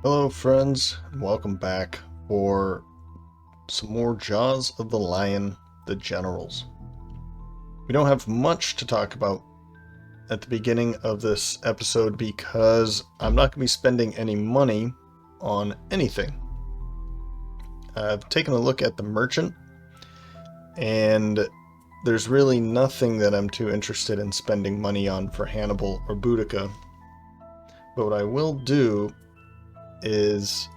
Hello friends, and welcome back for some more Jaws of the Lion, the Generals. We don't have much to talk about at the beginning of this episode because I'm not going to be spending any money on anything. I've taken a look at the merchant, and there's really nothing that I'm too interested in spending money on for Hannibal or Boudica. But what I will do is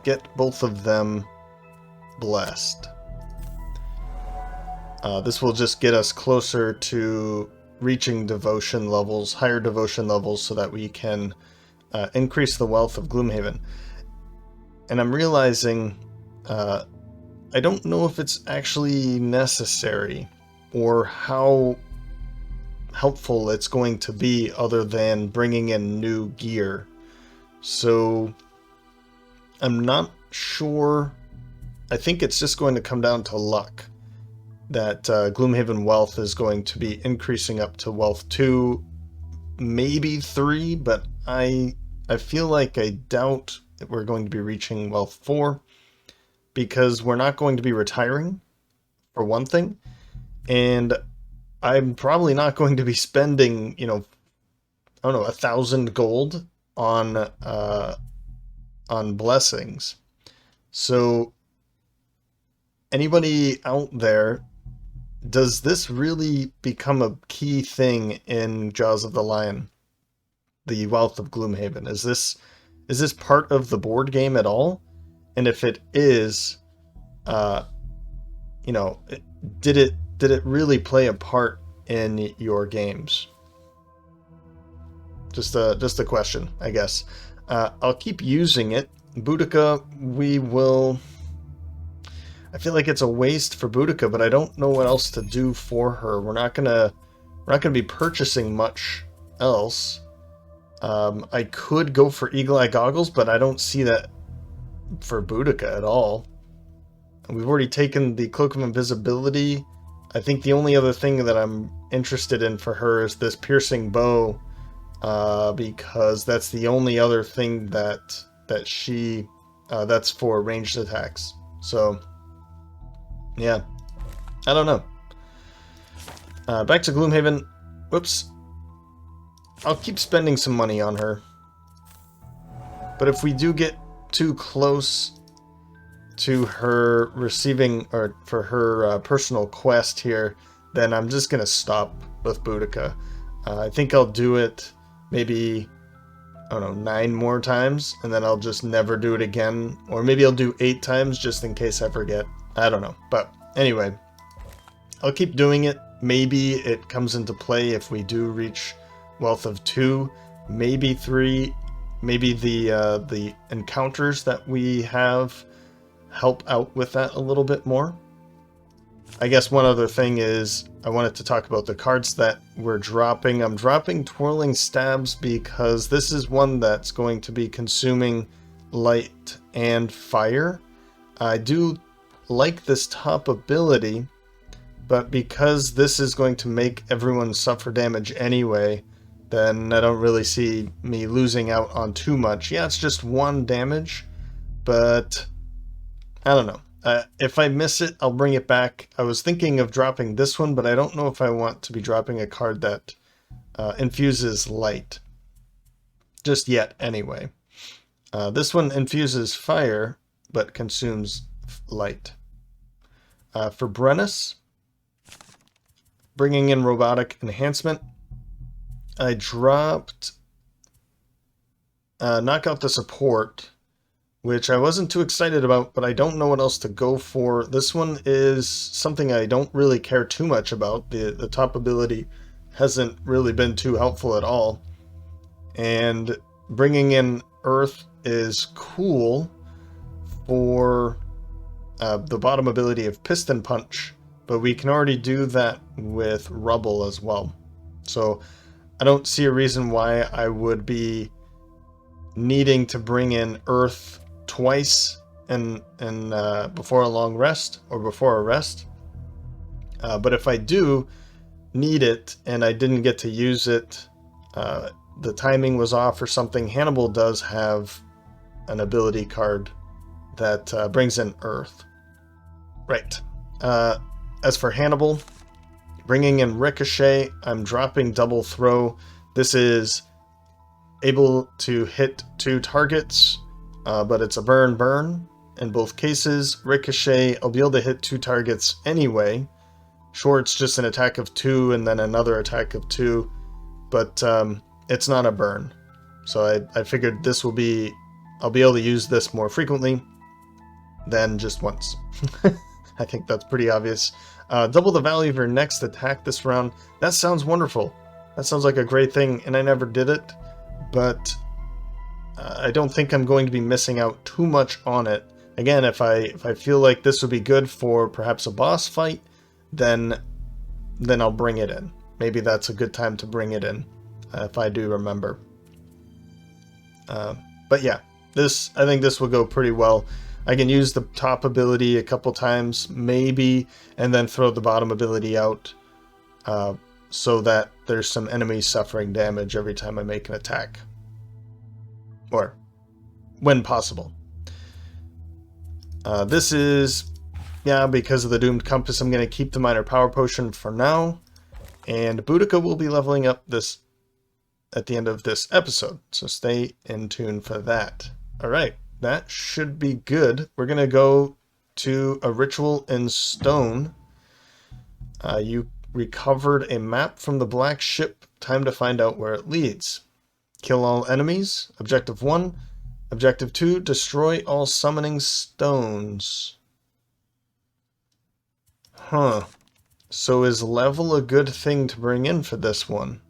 get both of them blessed. This will just get us closer to reaching devotion levels, higher devotion levels, so that we can increase the wealth of Gloomhaven. And I'm realizing I don't know if it's actually necessary or how helpful it's going to be other than bringing in new gear. So I'm not sure. I think it's just going to come down to luck that Gloomhaven wealth is going to be increasing up to wealth 2, maybe 3, but I feel like I doubt that we're going to be reaching wealth 4 because we're not going to be retiring, for one thing, and I'm probably not going to be spending, I don't know, 1,000 gold on blessings. So anybody out there, does this really become a key thing in Jaws of the Lion, the wealth of Gloomhaven? Is this part of the board game at all? And if it is, did it really play a part in your games? Just a question, I guess. I'll keep using it. Boudica, I feel like it's a waste for Boudica, but I don't know what else to do for her. We're not gonna be purchasing much else. I could go for Eagle Eye Goggles, but I don't see that for Boudica at all. We've already taken the Cloak of Invisibility. I think the only other thing that I'm interested in for her is this piercing bow, because that's the only other thing that she that's for ranged attacks. So yeah, I don't know. Back to Gloomhaven. Whoops. I'll keep spending some money on her, but if we do get too close to her receiving, or for her personal quest here, then I'm just gonna stop with Boudica. I think I'll do it maybe, I don't know, 9 more times, and then I'll just never do it again. Or maybe I'll do 8 times just in case I forget. I don't know. But anyway, I'll keep doing it. Maybe it comes into play if we do reach wealth of 2, maybe 3. Maybe the encounters that we have help out with that a little bit more. I guess one other thing is I wanted to talk about the cards that we're dropping. I'm dropping Twirling Stabs because this is one that's going to be consuming light and fire. I do like this top ability, but because this is going to make everyone suffer damage anyway, then I don't really see me losing out on too much. Yeah, it's just 1 damage, but I don't know. If I miss it, I'll bring it back. I was thinking of dropping this one, but I don't know if I want to be dropping a card that infuses light. Just yet, anyway. This one infuses fire, but consumes light. For Brennus, bringing in robotic enhancement, I dropped knock out the support, which I wasn't too excited about, but I don't know what else to go for. This one is something I don't really care too much about. The top ability hasn't really been too helpful at all. And bringing in Earth is cool for the bottom ability of Piston Punch, but we can already do that with Rubble as well. So I don't see a reason why I would be needing to bring in Earth twice in before a long rest or before a rest. But if I do need it and I didn't get to use it, the timing was off or something, Hannibal does have an ability card that brings in Earth. Right. As for Hannibal, bringing in Ricochet, I'm dropping double throw. This is able to hit 2 targets, but it's a burn in both cases. Ricochet, I'll be able to hit 2 targets anyway. Sure, it's just an attack of 2 and then another attack of 2, but it's not a burn. So I figured this will be, I'll be able to use this more frequently than just once. I think that's pretty obvious. Double the value of your next attack this round. That sounds wonderful. That sounds like a great thing, and I never did it, but I don't think I'm going to be missing out too much on it. Again, if I feel like this would be good for perhaps a boss fight, then I'll bring it in. Maybe that's a good time to bring it in, if I do remember. But yeah, I think this will go pretty well. I can use the top ability a couple times, maybe, and then throw the bottom ability out, so that there's some enemy suffering damage every time I make an attack. Or, when possible. This is, yeah, because of the Doomed Compass, I'm going to keep the Minor Power Potion for now, and Boudica will be leveling up this at the end of this episode, so stay in tune for that. Alright. That should be good. We're going to go to a ritual in stone. You recovered a map from the black ship. Time to find out where it leads. Kill all enemies. Objective 1. Objective 2. Destroy all summoning stones. Huh. So is level a good thing to bring in for this one?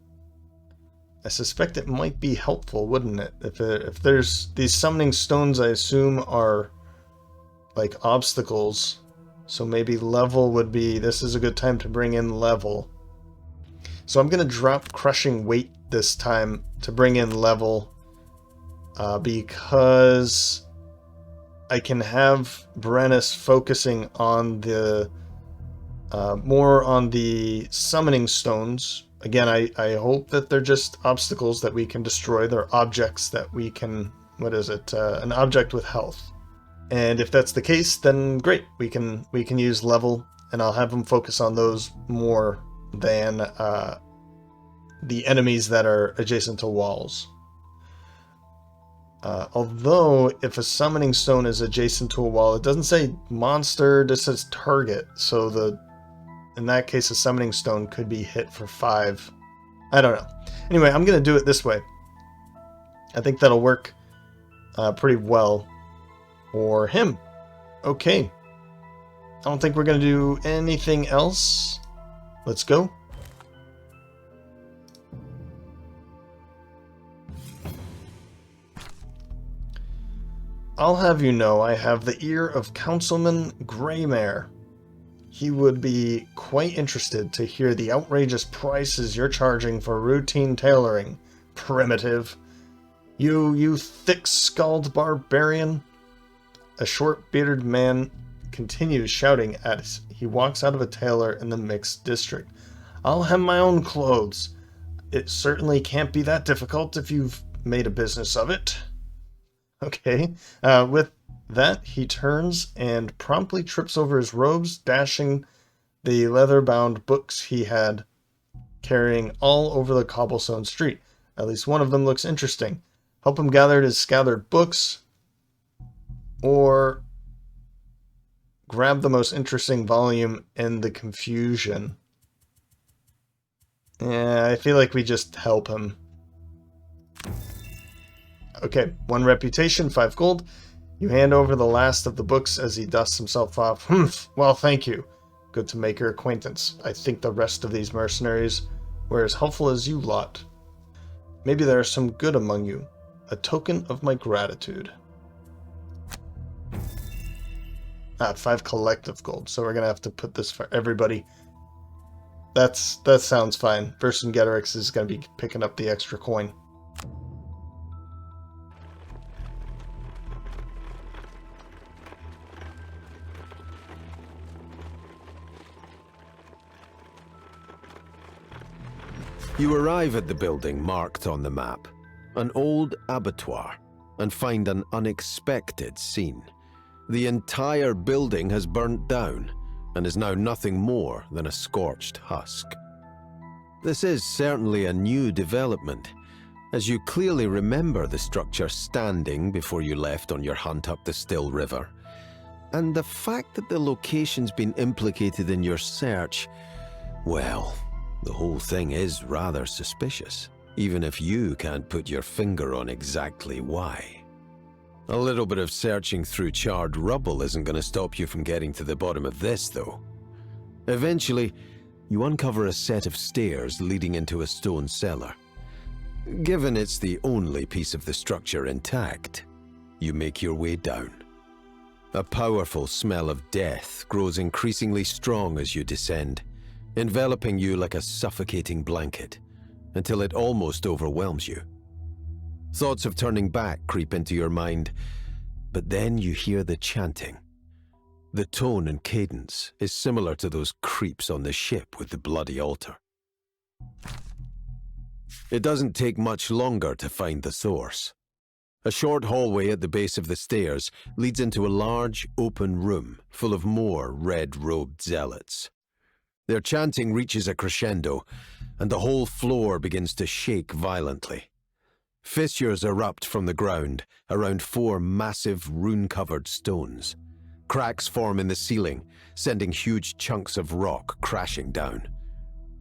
I suspect it might be helpful, wouldn't it? If there's these summoning stones, I assume are like obstacles. So maybe level would be, this is a good time to bring in level. So I'm going to drop crushing weight this time to bring in level, because I can have Brennus focusing on the more on the summoning stones. Again, I hope that they're just obstacles that we can destroy. They're objects that we can, what is it? An object with health. And if that's the case, then great. We can use level, and I'll have them focus on those more than the enemies that are adjacent to walls. Although, if a summoning stone is adjacent to a wall, it doesn't say monster, it says target. So in that case, a summoning stone could be hit for 5. I don't know. Anyway, I'm going to do it this way. I think that'll work pretty well for him. Okay. I don't think we're going to do anything else. Let's go. I'll have you know I have the ear of Councilman Greymare. He would be quite interested to hear the outrageous prices you're charging for routine tailoring. Primitive. You thick-skulled barbarian. A short-bearded man continues shouting as he walks out of a tailor in the mixed district. I'll hem my own clothes. It certainly can't be that difficult if you've made a business of it. Okay. With that, he turns and promptly trips over his robes, dashing the leather-bound books he had carrying all over the cobblestone street. At least one of them looks interesting. Help him gather his scattered books, or grab the most interesting volume in the confusion. Yeah, I feel like we just help him. Okay, 1 reputation, 5 gold. You hand over the last of the books as he dusts himself off. Well, thank you. Good to make your acquaintance. I think the rest of these mercenaries were as helpful as you lot. Maybe there are some good among you. A token of my gratitude. 5 collective gold. So we're going to have to put this for everybody. That sounds fine. Vercingetorix is going to be picking up the extra coin. You arrive at the building marked on the map, an old abattoir, and find an unexpected scene. The entire building has burnt down and is now nothing more than a scorched husk. This is certainly a new development, as you clearly remember the structure standing before you left on your hunt up the Still River. And the fact that the location's been implicated in your search, well, the whole thing is rather suspicious, even if you can't put your finger on exactly why. A little bit of searching through charred rubble isn't going to stop you from getting to the bottom of this, though. Eventually, you uncover a set of stairs leading into a stone cellar. Given it's the only piece of the structure intact, you make your way down. A powerful smell of death grows increasingly strong as you descend, enveloping you like a suffocating blanket, until it almost overwhelms you. Thoughts of turning back creep into your mind, but then you hear the chanting. The tone and cadence is similar to those creeps on the ship with the bloody altar. It doesn't take much longer to find the source. A short hallway at the base of the stairs leads into a large, open room full of more red-robed zealots. Their chanting reaches a crescendo, and the whole floor begins to shake violently. Fissures erupt from the ground around 4 massive, rune-covered stones. Cracks form in the ceiling, sending huge chunks of rock crashing down.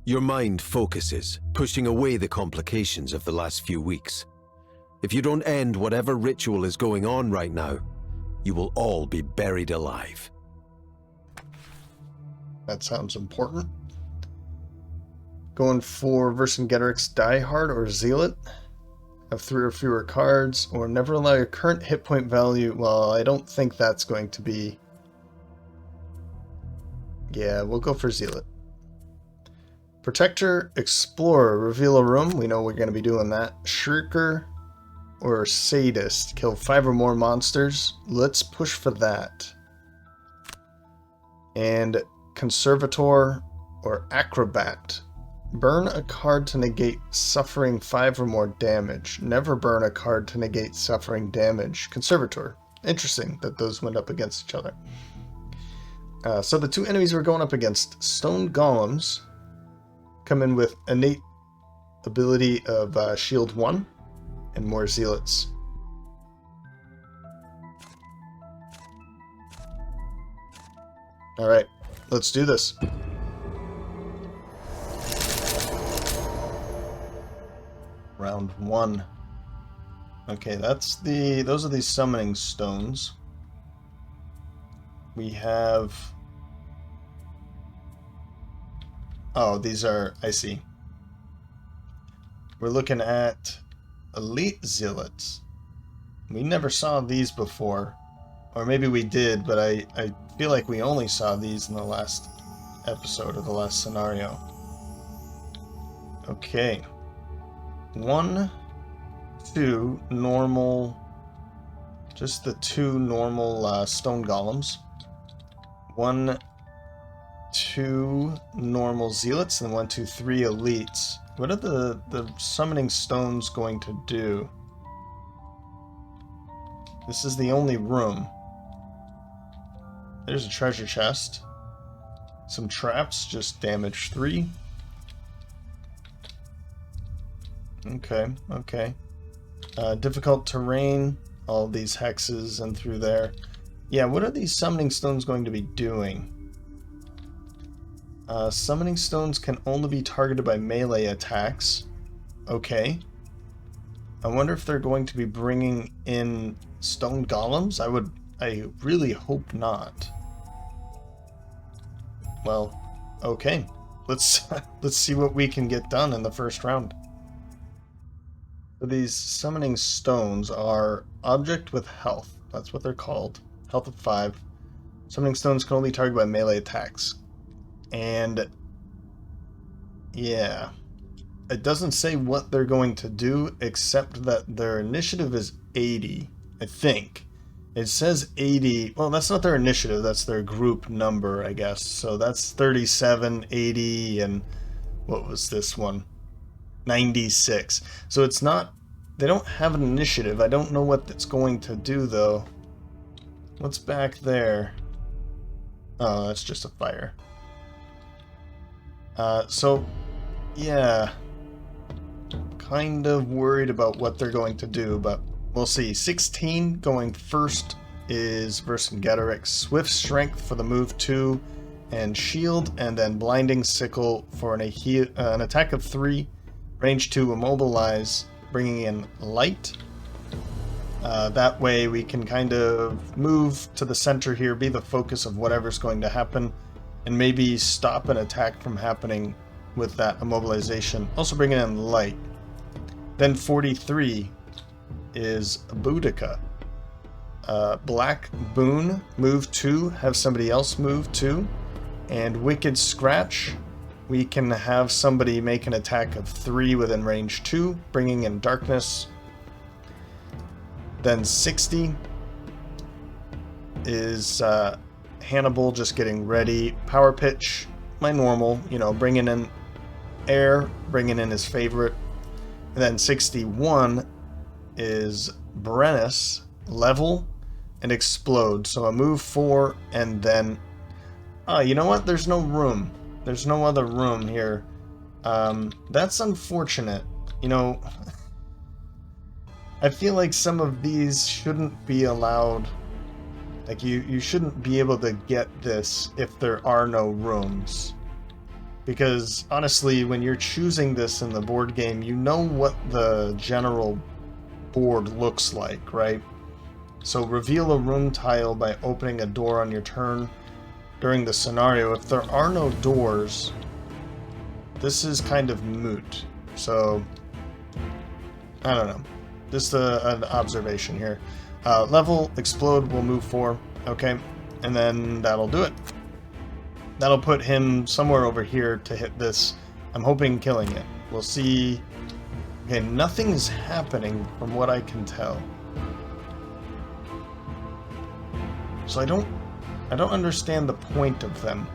Your mind focuses, pushing away the complications of the last few weeks. If you don't end whatever ritual is going on right now, you will all be buried alive. That sounds important. Going for Vercingetorix Diehard or Zealot. Have 3 or fewer cards, or never allow your current hit point value. Well, I don't think that's going to be... Yeah, we'll go for Zealot. Protector, Explorer, reveal a room. We know we're going to be doing that. Shrieker or Sadist, kill 5 or more monsters. Let's push for that. And Conservator or Acrobat. Burn a card to negate suffering 5 or more damage. Never burn a card to negate suffering damage. Conservator. Interesting that those went up against each other. So the 2 enemies we're going up against, Stone Golems, come in with innate ability of Shield 1 and more Zealots. Alright, let's do this. Round 1. Okay, those are the summoning stones. We have... Oh, these are... I see. We're looking at Elite Zealots. We never saw these before. Or maybe we did, but I feel like we only saw these in the last episode of the last scenario. Okay. 1, 2 normal... Just the 2 normal stone golems. 1, 2 normal zealots, and 1, 2, 3 elites. What are the summoning stones going to do? This is the only room. There's a treasure chest. Some traps, just damage 3. Okay. Difficult terrain, all these hexes and through there. Yeah, what are these summoning stones going to be doing? Summoning stones can only be targeted by melee attacks. Okay. I wonder if they're going to be bringing in stone golems? I really hope not. Well, okay. Let's see what we can get done in the first round. So these summoning stones are object with health. That's what they're called. Health of 5. Summoning stones can only target by melee attacks. And yeah, it doesn't say what they're going to do except that their initiative is 80, I think. It says 80. Well, that's not their initiative, that's their group number, I guess. So that's 37, 80, and what was this one? 96. So it's not They don't have an initiative. I don't know what that's going to do, though. What's back there? Oh, that's just a fire. So, yeah. Kind of worried about what they're going to do, but we'll see. 16 going first is Vercingetorix. Swift Strength for the move 2 and shield, and then Blinding Sickle for an attack of 3, range 2 immobilize, bringing in light. That way we can kind of move to the center here, be the focus of whatever's going to happen, and maybe stop an attack from happening with that immobilization. Also bringing in light. Then 43 is Boudica. Black Boon, move 2, have somebody else move 2. And Wicked Scratch, we can have somebody make an attack of 3 within range 2, bringing in darkness. Then 60 is Hannibal, just getting ready. Power Pitch, my normal, you know, bringing in air, bringing in his favorite. And then 61 is Brennus, level and explode. So a move 4 and then... you know what? There's no room. There's no other room here. That's unfortunate. You know, I feel like some of these shouldn't be allowed. Like, you shouldn't be able to get this if there are no rooms. Because, honestly, when you're choosing this in the board game, you know what the general board looks like, right? So reveal a room tile by opening a door on your turn during the scenario. If there are no doors, this is kind of moot. So, I don't know. Just an observation here. Level, explode, will move 4. Okay, and then that'll do it. That'll put him somewhere over here to hit this. I'm hoping killing it. We'll see. Okay, nothing's happening from what I can tell. So I don't understand the point of them.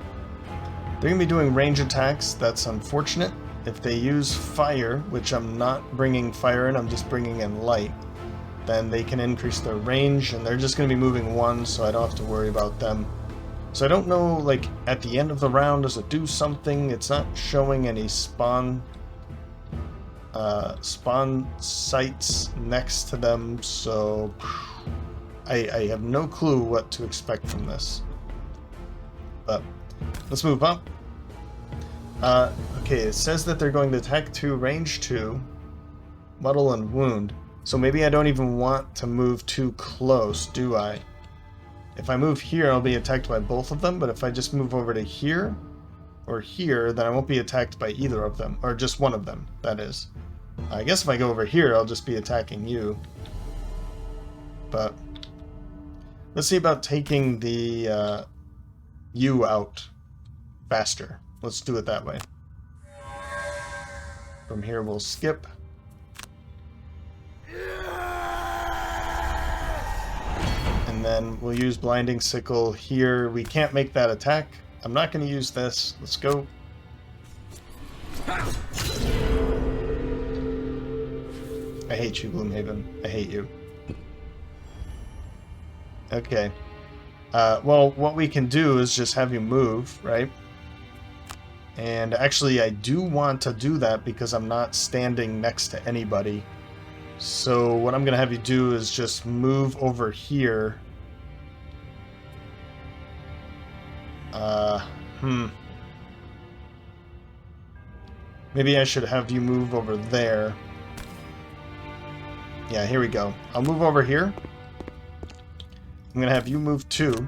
They're going to be doing range attacks. That's unfortunate. If they use fire, which I'm not bringing fire in, I'm just bringing in light, then they can increase their range, and they're just going to be moving 1, so I don't have to worry about them. So I don't know, like, at the end of the round, does it do something? It's not showing any spawn sites next to them, so I have no clue what to expect from this. But let's move up. Okay, it says that they're going to attack 2, range 2, muddle and wound. So maybe I don't even want to move too close, do I? If I move here, I'll be attacked by both of them, but if I just move over to here, or here, then I won't be attacked by either of them, or just one of them, that is. I guess if I go over here, I'll just be attacking you. But let's see about taking the you out faster. Let's do it that way. From here, we'll skip. And then we'll use Blinding Sickle here. We can't make that attack. I'm not going to use this. Let's go. I hate you, Gloomhaven. I hate you. Okay. Well, what we can do is just have you move, right? And actually, I do want to do that because I'm not standing next to anybody. So what I'm going to have you do is just move over here. Maybe I should have you move over there. Yeah, here we go. I'll move over here. I'm going to have you move 2.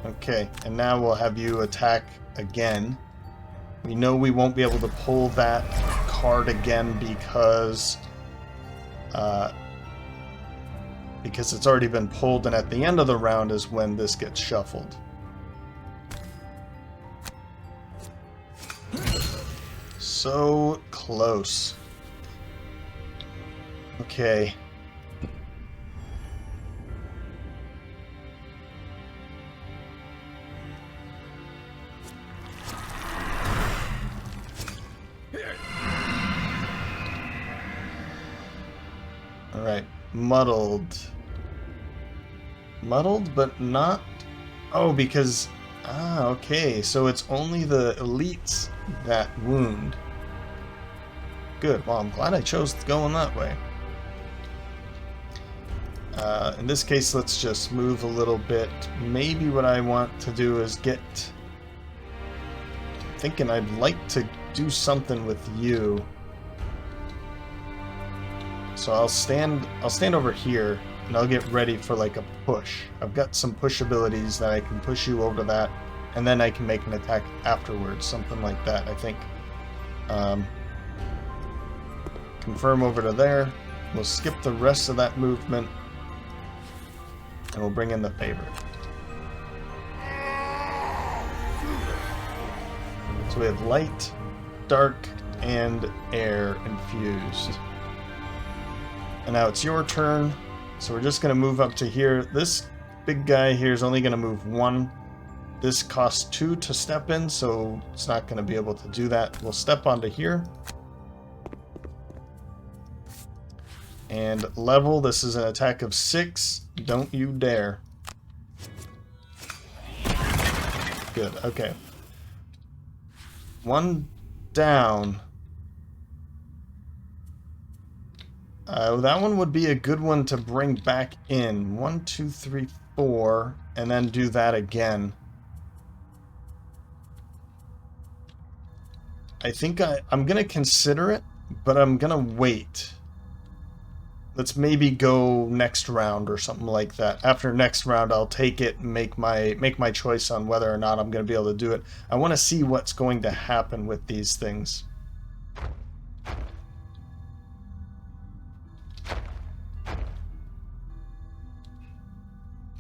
Okay, and now we'll have you attack again. We know we won't be able to pull that card again because it's already been pulled, and at the end of the round is when this gets shuffled. So close. Okay. muddled. Muddled, but not... Oh, because... Ah, okay. So it's only the elites that wound. Good. Well, I'm glad I chose going that way. In this case, let's just move a little bit. Maybe what I want to do is get... I'm thinking I'd like to do something with you. So I'll stand over here, and I'll get ready for like a push. I've got some push abilities that I can push you over that, and then I can make an attack afterwards, something like that, I think. Confirm over to there. We'll skip the rest of that movement, and we'll bring in the favorite. So we have light, dark, and air infused. And now it's your turn, so we're just going to move up to here. This big guy here is only going to move 1. This costs 2 to step in, so it's not going to be able to do that. We'll step onto here. And level, this is an attack of 6. Don't you dare. Good, okay. 1 down. That one would be a good one to bring back in. 1, 2, 3, 4, and then do that again. I think I'm going to consider it, but I'm going to wait. Let's maybe go next round or something like that. After next round, I'll take it and make my choice on whether or not I'm going to be able to do it. I want to see what's going to happen with these things.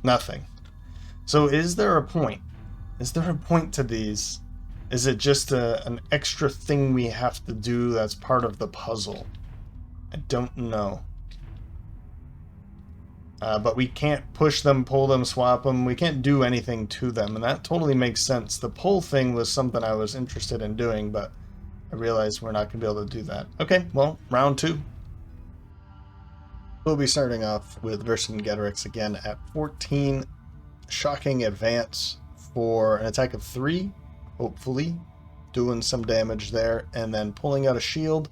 Nothing. So is there a point? Is there a point to these? Is it just an extra thing we have to do that's part of the puzzle? I don't know. But we can't push them, pull them, swap them. We can't do anything to them, and that totally makes sense. The pull thing was something I was interested in doing, but I realized we're not going to be able to do that. Okay, well, round 2. We'll be starting off with Vercingetorix again at 14. Shocking advance for an attack of 3, hopefully. Doing some damage there, and then pulling out a shield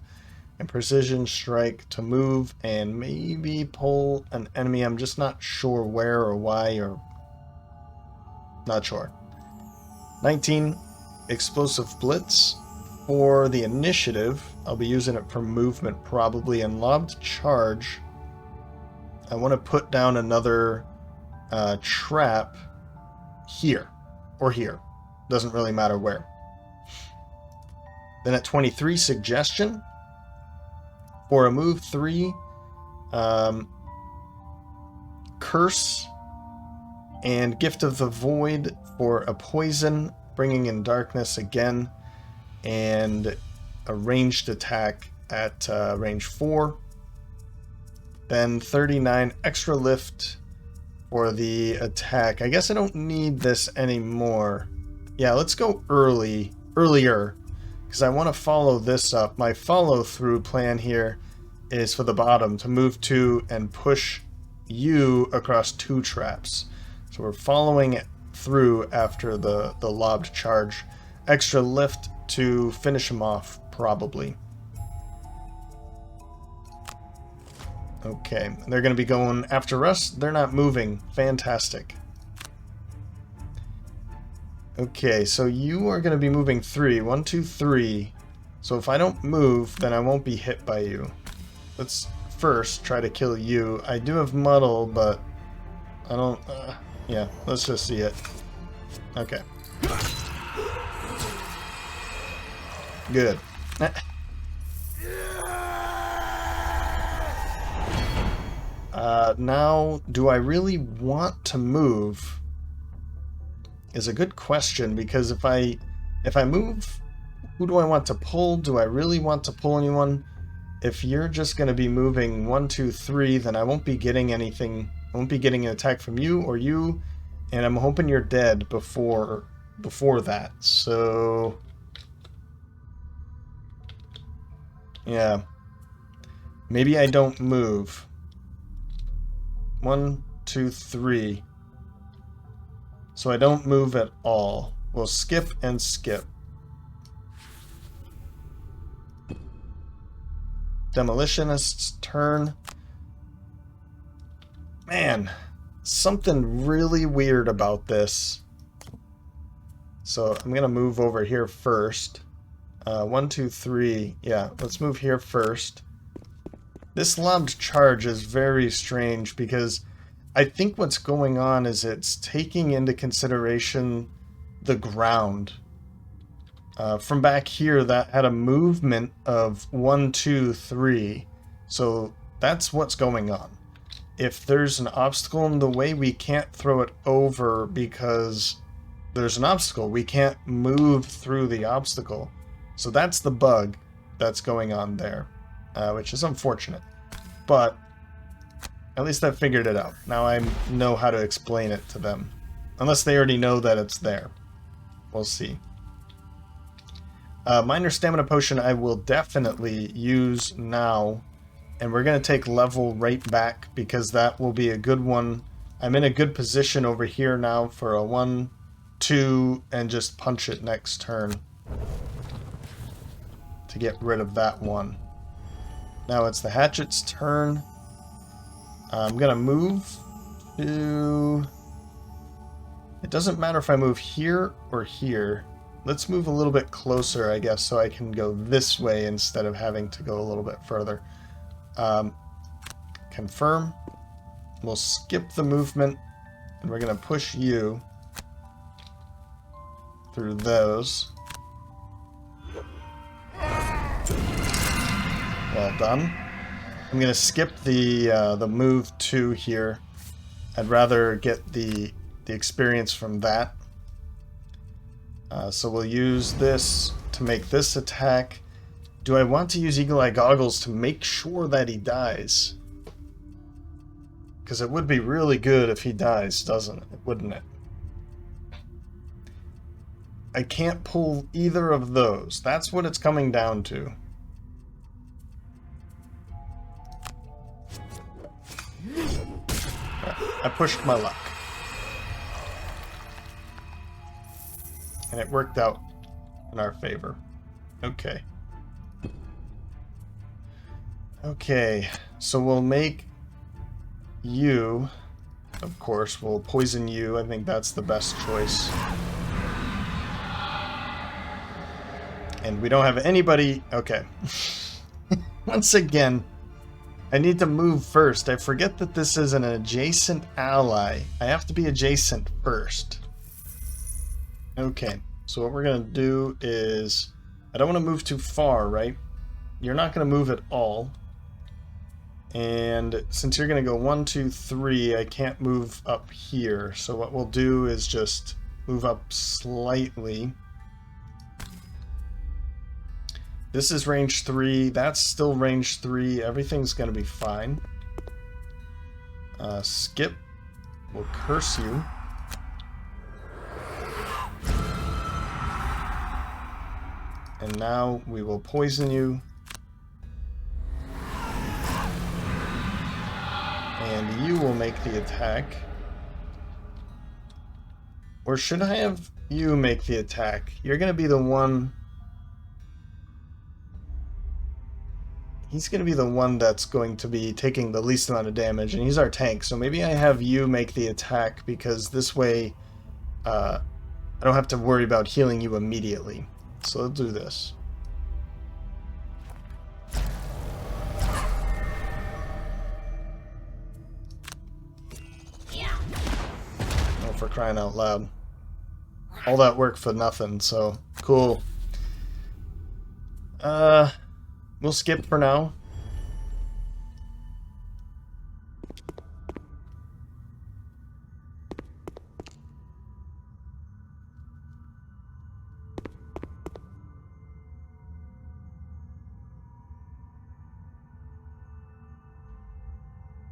and precision strike to move and maybe pull an enemy. I'm just not sure where or why, or not sure. 19, explosive blitz for the initiative. I'll be using it for movement probably, and lobbed charge. I want to put down another trap here or here. Doesn't really matter where. Then at 23, suggestion. For a move 3, curse and gift of the void for a poison, bringing in darkness again, and a ranged attack at range 4. Then 39, extra lift for the attack. I guess I don't need this anymore. Yeah, let's go earlier, because I want to follow this up. My follow-through plan here is for the bottom, to move 2 and push you across 2 traps. So we're following it through after the lobbed charge. Extra lift to finish him off, probably. Okay, they're going to be going after us. They're not moving. Fantastic. Okay, so you are going to be moving 3. 1, 2, 3. So if I don't move, then I won't be hit by you. Let's first try to kill you. I do have muddle, but I don't... yeah, let's just see it. Okay. Good. Now, do I really want to move? Is a good question, because if I move, who do I want to pull? Do I really want to pull anyone? If you're just going to be moving 1, 2, 3, then I won't be getting anything. I won't be getting an attack from you or you, and I'm hoping you're dead before that. So yeah, maybe I don't move. 1, 2, 3. So I don't move at all. We'll skip and skip. Demolitionist's turn. Man, something really weird about this. So I'm going to move over here first. 1, 2, 3. Yeah, let's move here first. This lobbed charge is very strange because I think what's going on is it's taking into consideration the ground. From back here, that had a movement of 1, 2, 3. So that's what's going on. If there's an obstacle in the way, we can't throw it over because there's an obstacle. We can't move through the obstacle. So that's the bug that's going on there, which is unfortunate. But at least I figured it out. Now I know how to explain it to them. Unless they already know that it's there. We'll see. Minor stamina potion I will definitely use now. And we're going to take level right back because that will be a good one. I'm in a good position over here now for a 1, 2, and just punch it next turn. To get rid of that one. Now it's the hatchet's turn. I'm going to move to... It doesn't matter if I move here or here. Let's move a little bit closer, I guess, so I can go this way instead of having to go a little bit further. Confirm. We'll skip the movement, and we're going to push you through those. Well done. I'm going to skip the move 2 here. I'd rather get the experience from that. So we'll use this to make this attack. Do I want to use Eagle Eye Goggles to make sure that he dies? Because it would be really good if he dies, doesn't it? Wouldn't it? I can't pull either of those. That's what it's coming down to. I pushed my luck. And it worked out in our favor. Okay. Okay, so we'll make you, of course, we'll poison you. I think that's the best choice. And we don't have anybody... Okay. Once again, I need to move first. I forget that this is an adjacent ally. I have to be adjacent first. Okay, so what we're going to do is... I don't want to move too far, right? You're not going to move at all. And since you're going to go 1, 2, 3, I can't move up here. So what we'll do is just move up slightly. This is range 3. That's still range 3. Everything's going to be fine. Skip. We'll curse you. And now we will poison you. And you will make the attack. Or should I have you make the attack? You're going to be the one... He's going to be the one that's going to be taking the least amount of damage, and he's our tank. So maybe I have you make the attack, because this way I don't have to worry about healing you immediately. So let's do this. Oh, for crying out loud. All that work for nothing, so cool. We'll skip for now.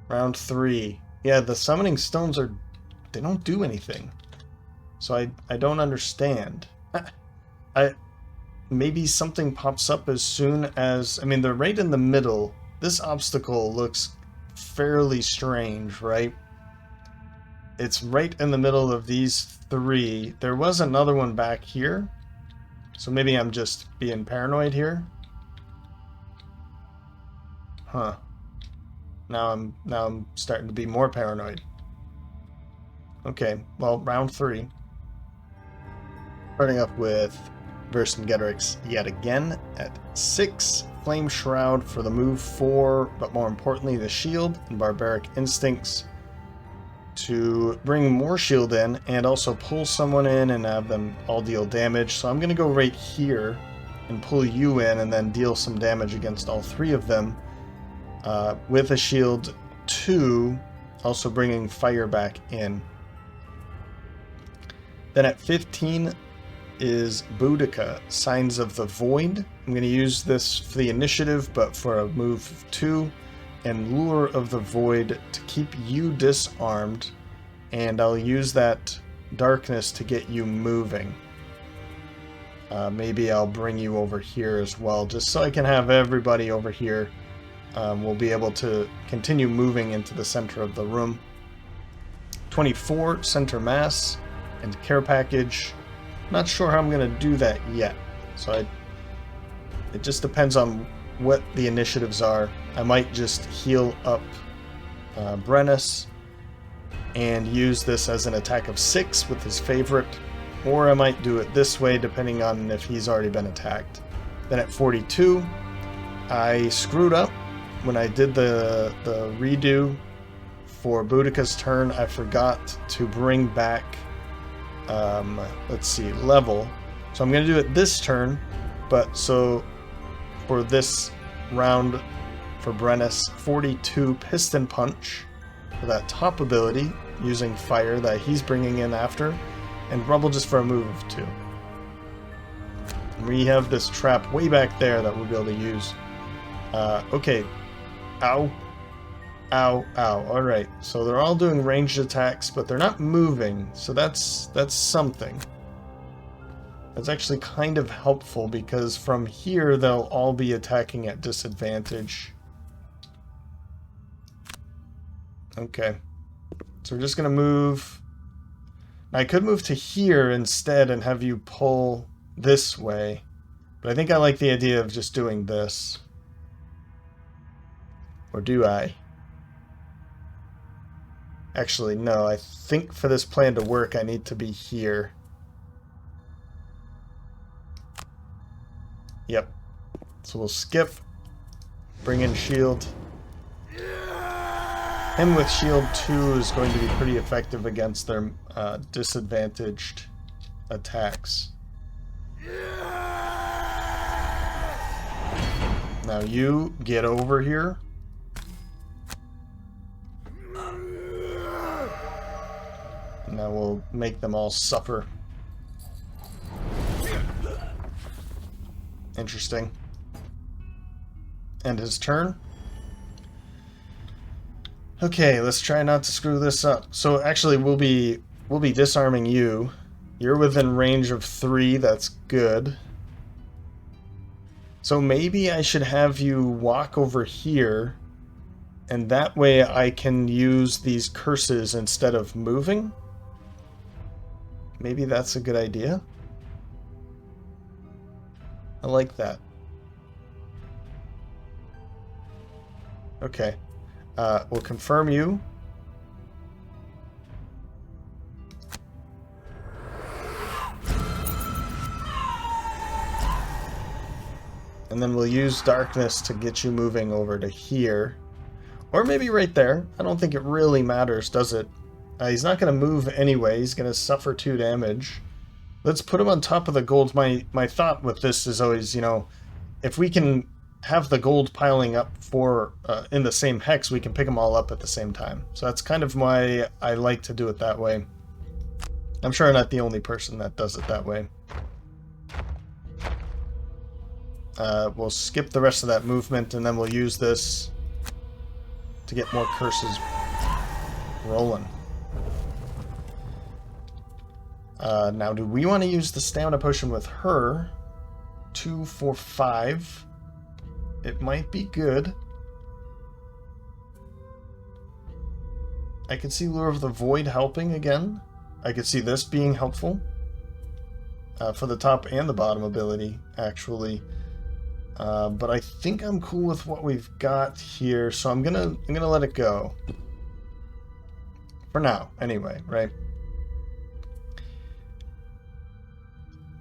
Round 3. Yeah, the summoning stones are... they don't do anything. So I don't understand. Maybe something pops up as soon as... I mean, they're right in the middle. This obstacle looks fairly strange, right? it's right in the middle of these three. There was another one back here, so maybe I'm just being paranoid here. Huh. Now I'm starting to be more paranoid. Okay, well, round 3. Starting off with Vercingetorix yet again at 6. Flame Shroud for the move 4, but more importantly the shield and Barbaric Instincts to bring more shield in and also pull someone in and have them all deal damage. So I'm going to go right here and pull you in and then deal some damage against all 3 of them with a shield 2, also bringing fire back in. Then at 15 is Boudica, Signs of the Void. I'm going to use this for the initiative, but for a move 2, and Lure of the Void to keep you disarmed, and I'll use that darkness to get you moving. Maybe I'll bring you over here as well, just so I can have everybody over here. We'll be able to continue moving into the center of the room. 24, Center Mass and Care Package. Not sure how I'm going to do that yet, so it just depends on what the initiatives are. I might just heal up Brennus and use this as an attack of 6 with his favorite, or I might do it this way depending on if he's already been attacked. Then at 42, I screwed up when I did the redo for Boudica's turn. I forgot to bring back let's see, level. So I'm going to do it this turn, but so for this round for Brennus, 42 Piston Punch for that top ability, using fire that he's bringing in after, and Rubble just for a move of 2. And we have this trap way back there that we'll be able to use. Okay. Ow. Ow, ow. Alright, so they're all doing ranged attacks, but they're not moving, so that's something. That's actually kind of helpful, because from here they'll all be attacking at disadvantage. Okay. So we're just going to move... I could move to here instead and have you pull this way, but I think I like the idea of just doing this. Or do I? Actually, no. I think for this plan to work, I need to be here. Yep. So we'll skip. Bring in shield. Him with shield 2 is going to be pretty effective against their disadvantaged attacks. Now you get over here. Now we'll make them all suffer. Interesting. End his turn. Okay, let's try not to screw this up. So actually we'll be disarming you. You're within range of 3, that's good. So maybe I should have you walk over here, and that way I can use these curses instead of moving? Maybe that's a good idea. I like that. Okay. We'll confirm you. And then we'll use darkness to get you moving over to here. Or maybe right there. I don't think it really matters, does it? He's not going to move anyway. He's going to suffer 2 damage. Let's put him on top of the gold. My thought with this is always, you know, if we can have the gold piling up for in the same hex, we can pick them all up at the same time. So that's kind of why I like to do it that way. I'm sure I'm not the only person that does it that way. We'll skip the rest of that movement, and then we'll use this to get more curses rolling. Now, do we want to use the stamina potion with her? 2 for 5. It might be good. I could see Lure of the Void helping again. I could see this being helpful for the top and the bottom ability, actually. But I think I'm cool with what we've got here, so I'm gonna let it go. For now, anyway, right?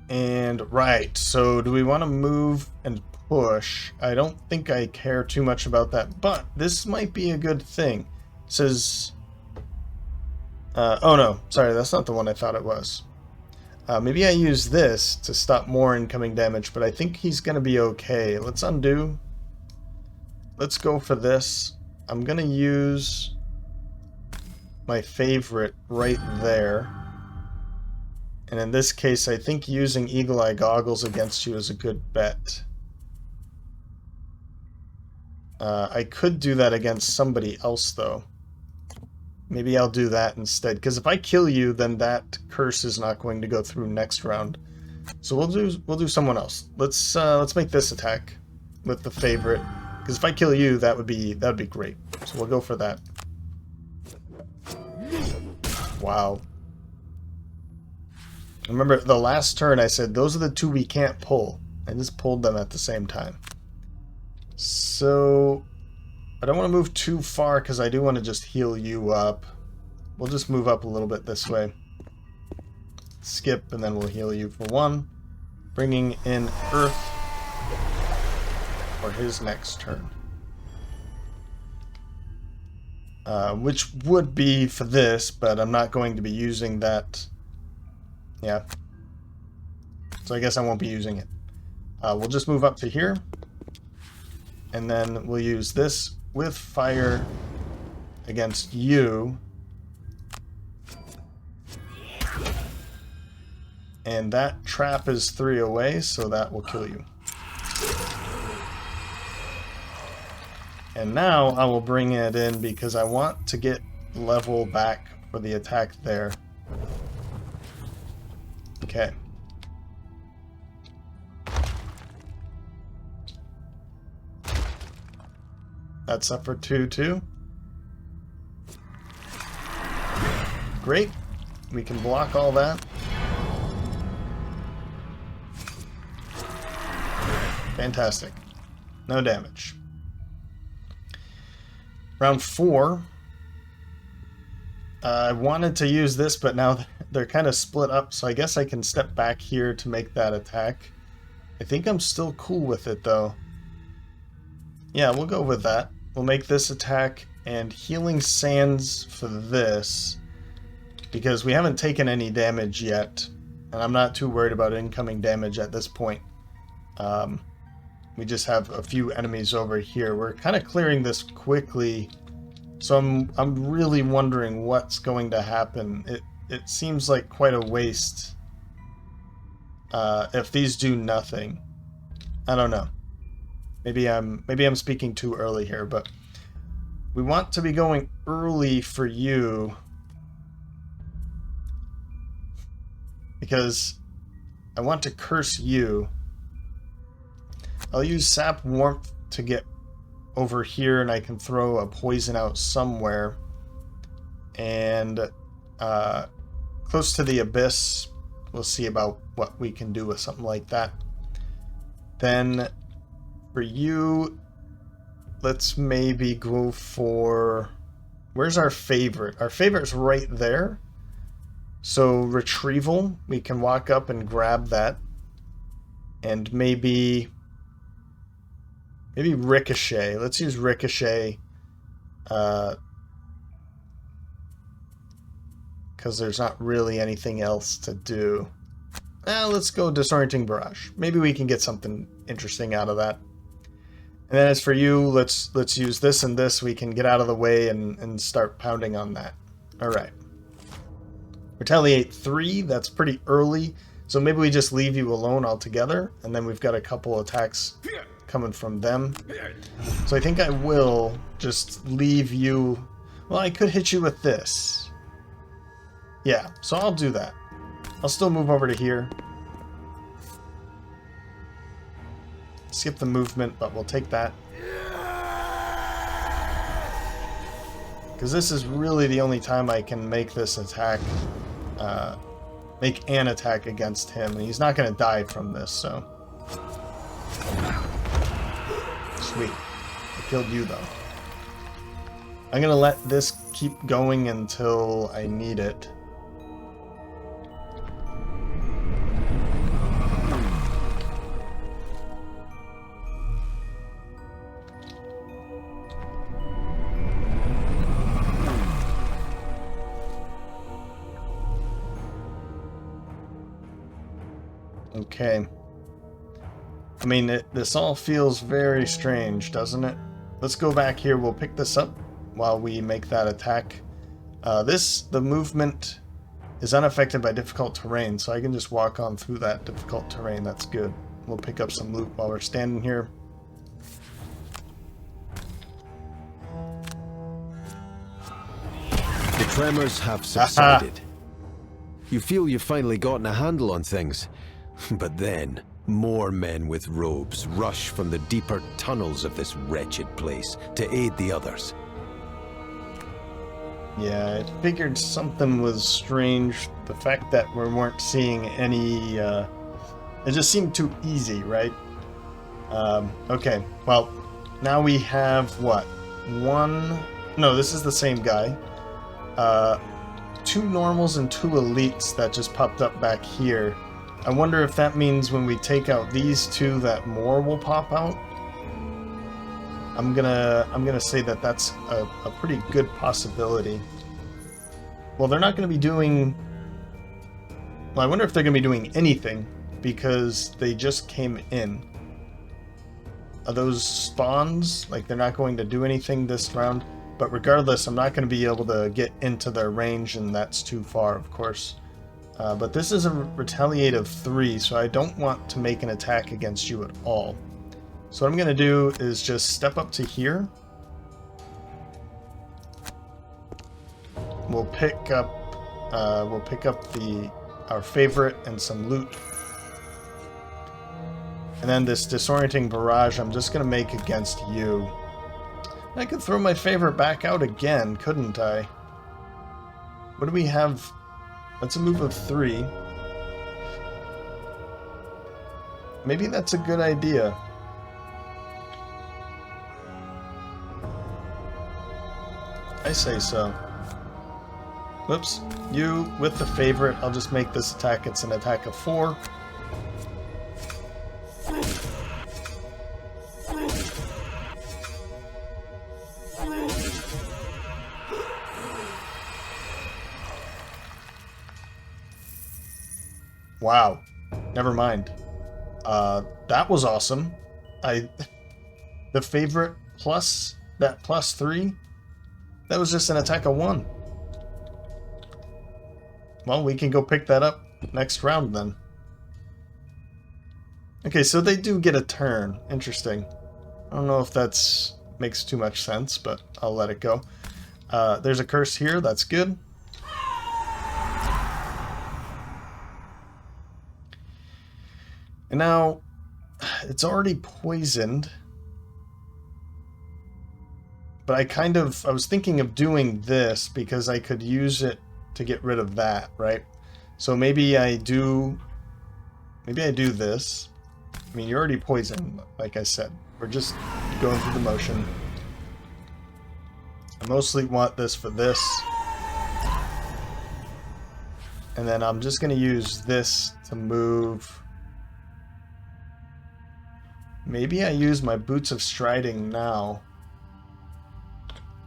And right, so do we want to move and push? I don't think I care too much about that, but this might be a good thing. It says, oh no, sorry, that's not the one I thought it was. Maybe I use this to stop more incoming damage, but I think he's going to be okay. Let's undo. Let's go for this. I'm going to use my favorite right there. And in this case, I think using Eagle Eye Goggles against you is a good bet. I could do that against somebody else, though. Maybe I'll do that instead, because if I kill you, then that curse is not going to go through next round. So we'll do someone else. Let's make this attack with the favorite, because if I kill you, that would be great. So we'll go for that. Wow. Remember the last turn I said those are the two we can't pull. I just pulled them at the same time. So I don't want to move too far because I do want to just heal you up. We'll just move up a little bit this way. Skip, and then we'll heal you for one. Bringing in Earth for his next turn. Which would be for this, but I'm not going to be using that. Yeah. So I guess I won't be using it. We'll just move up to here. And then we'll use this with fire against you. And that trap is 3 away, so that will kill you. And now I will bring it in because I want to get level back for the attack there. Okay. That's up for 2 too. Great. We can block all that. Fantastic. No damage. Round 4. I wanted to use this, but now they're kind of split up, so I guess I can step back here to make that attack. I think I'm still cool with it, though. Yeah, we'll go with that. We'll make this attack and Healing Sands for this, because we haven't taken any damage yet, and I'm not too worried about incoming damage at this point. We just have a few enemies over here. We're kind of clearing this quickly, so I'm really wondering what's going to happen. It seems like quite a waste if these do nothing. I don't know. Maybe I'm speaking too early here, but we want to be going early for you because I want to curse you. I'll use Sap Warmth to get over here, and I can throw a poison out somewhere. And close to the Abyss, we'll see about what we can do with something like that. Then for you, let's maybe go for... Where's our favorite? Our favorite's right there. So Retrieval, we can walk up and grab that. And maybe Ricochet. Let's use Ricochet. Because there's not really anything else to do. Let's go Disorienting Barrage. Maybe we can get something interesting out of that. And then as for you, let's use this and this. We can get out of the way and start pounding on that. Alright. Retaliate 3, that's pretty early. So maybe we just leave you alone altogether. And then we've got a couple attacks coming from them. So I think I will just leave you... Well, I could hit you with this. Yeah, so I'll do that. I'll still move over to here. Skip the movement, but we'll take that. because this is really the only time I can make this attack, make an attack against him, and he's not going to die from this, so. Sweet. I killed you, though. I'm going to let this keep going until I need it. Okay. I mean, this all feels very strange, doesn't it? Let's go back here. We'll pick this up while we make that attack. The movement is unaffected by difficult terrain, so I can just walk on through that difficult terrain. That's good. We'll pick up some loot while we're standing here. The tremors have subsided. You feel you've finally gotten a handle on things. But then, more men with robes rush from the deeper tunnels of this wretched place to aid the others. Yeah, I figured something was strange. The fact that we weren't seeing any, it just seemed too easy, right? Okay, well, now we have, what? No, this is the same guy. 2 normals and 2 elites that just popped up back here. I wonder if that means when we take out these 2 that more will pop out. I'm gonna say that that's a pretty good possibility. Well, they're not gonna be doing. Well, I wonder if they're gonna be doing anything because they just came in. Are those spawns? Like they're not going to do anything this round. But regardless, I'm not going to be able to get into their range, and that's too far, of course. But this is a retaliate of 3, so I don't want to make an attack against you at all. So what I'm going to do is just step up to here. We'll pick up our favorite and some loot. And then this disorienting barrage I'm just going to make against you. I could throw my favorite back out again, couldn't I? What do we have? That's a move of 3. Maybe that's a good idea. I say so. Whoops. You, with the favorite, I'll just make this attack. It's an attack of 4. Wow. Never mind. That was awesome. The favorite plus, that plus 3, that was just an attack of 1. Well, we can go pick that up next round then. Okay, so they do get a turn. Interesting. I don't know if that's makes too much sense, but I'll let it go. There's a curse here. That's good. And now, it's already poisoned. But I was thinking of doing this because I could use it to get rid of that, right? So maybe I do this. I mean, you're already poisoned, like I said. We're just going through the motion. I mostly want this for this. And then I'm just going to use this to move. Maybe I use my boots of striding now.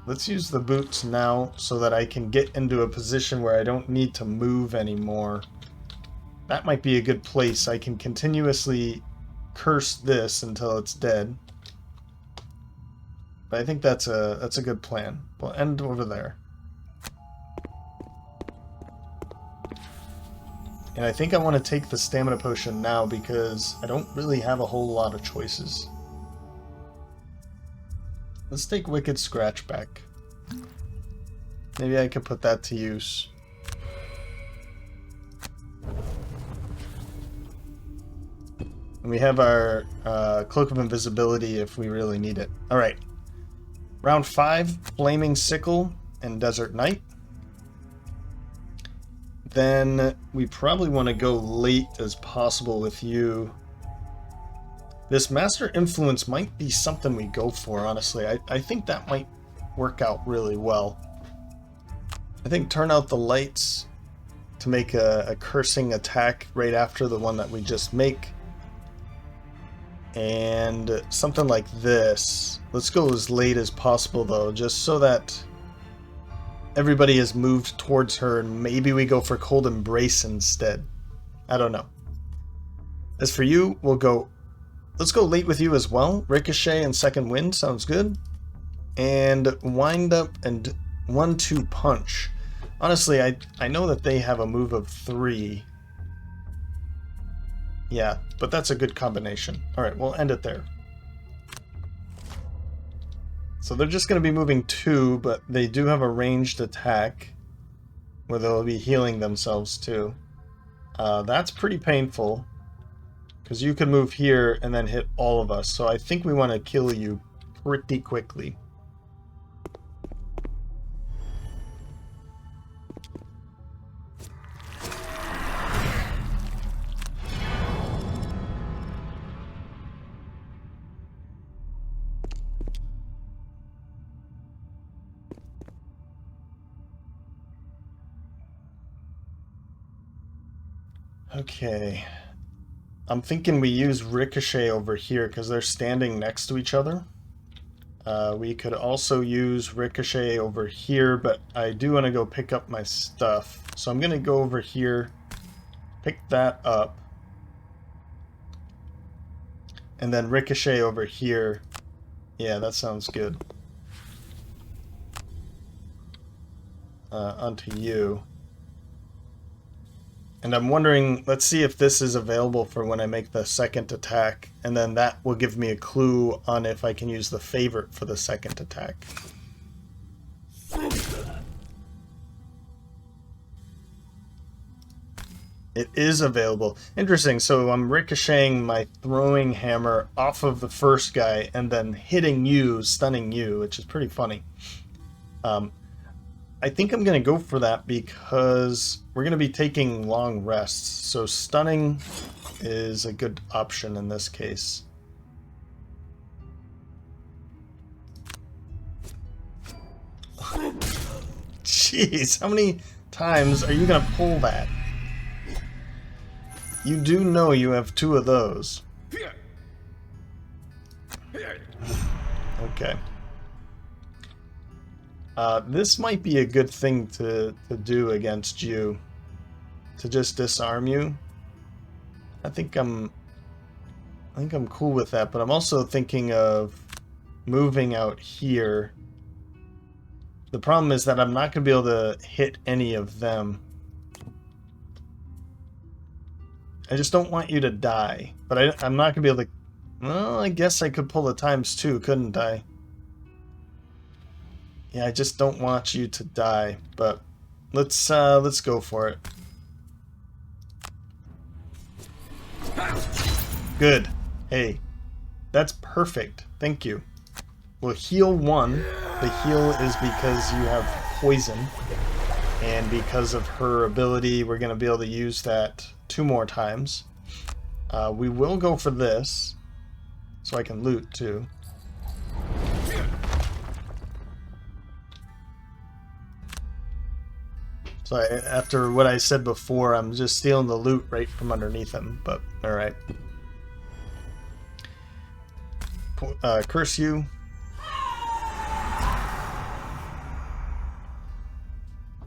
Let's use the boots now so that I can get into a position where I don't need to move anymore. That might be a good place. I can continuously curse this until it's dead. But I think that's a good plan. We'll end over there. And I think I want to take the stamina potion now because I don't really have a whole lot of choices. Let's take Wicked Scratch back. Maybe I could put that to use. And we have our Cloak of Invisibility if we really need it. Alright. Round 5, Flaming Sickle. and Desert Knight. Then we probably want to go late as possible with you. This Master Influence might be something we go for, honestly. I think that might work out really well. I think turn out the lights to make a cursing attack right after the one that we just make. And something like this. Let's go as late as possible, though, just so that everybody has moved towards her, and maybe we go for Cold Embrace instead. I don't know. As for you, let's go late with you as well. Ricochet and Second Wind sounds good. And Wind Up and 1-2 Punch. Honestly, I know that they have a move of 3. Yeah, but that's a good combination. Alright, we'll end it there. So they're just going to be moving 2, but they do have a ranged attack where they'll be healing themselves too. That's pretty painful because you can move here and then hit all of us. So I think we want to kill you pretty quickly. Okay, I'm thinking we use Ricochet over here because they're standing next to each other. We could also use Ricochet over here, but I do want to go pick up my stuff. So I'm going to go over here, pick that up, and then Ricochet over here. Yeah, that sounds good. Onto you. And I'm wondering, let's see if this is available for when I make the second attack, and then that will give me a clue on if I can use the favorite for the second attack. It is available. Interesting, so I'm ricocheting my throwing hammer off of the first guy and then hitting you, stunning you, which is pretty funny. I think I'm going to go for that because we're going to be taking long rests, so stunning is a good option in this case. Jeez, how many times are you going to pull that? You do know you have 2 of those. Okay. This might be a good thing to do against you. To just disarm you. I think I'm cool with that, but I'm also thinking of moving out here. The problem is that I'm not going to be able to hit any of them. I just don't want you to die. But I'm not going to be able to... Well, I guess I could pull the ×2, couldn't I? Yeah, I just don't want you to die, but let's go for it. Good. Hey, that's perfect. Thank you. We'll heal 1. The heal is because you have poison, and because of her ability, we're going to be able to use that 2 more times. We will go for this, so I can loot too. So after what I said before, I'm just stealing the loot right from underneath him, but alright. Curse you.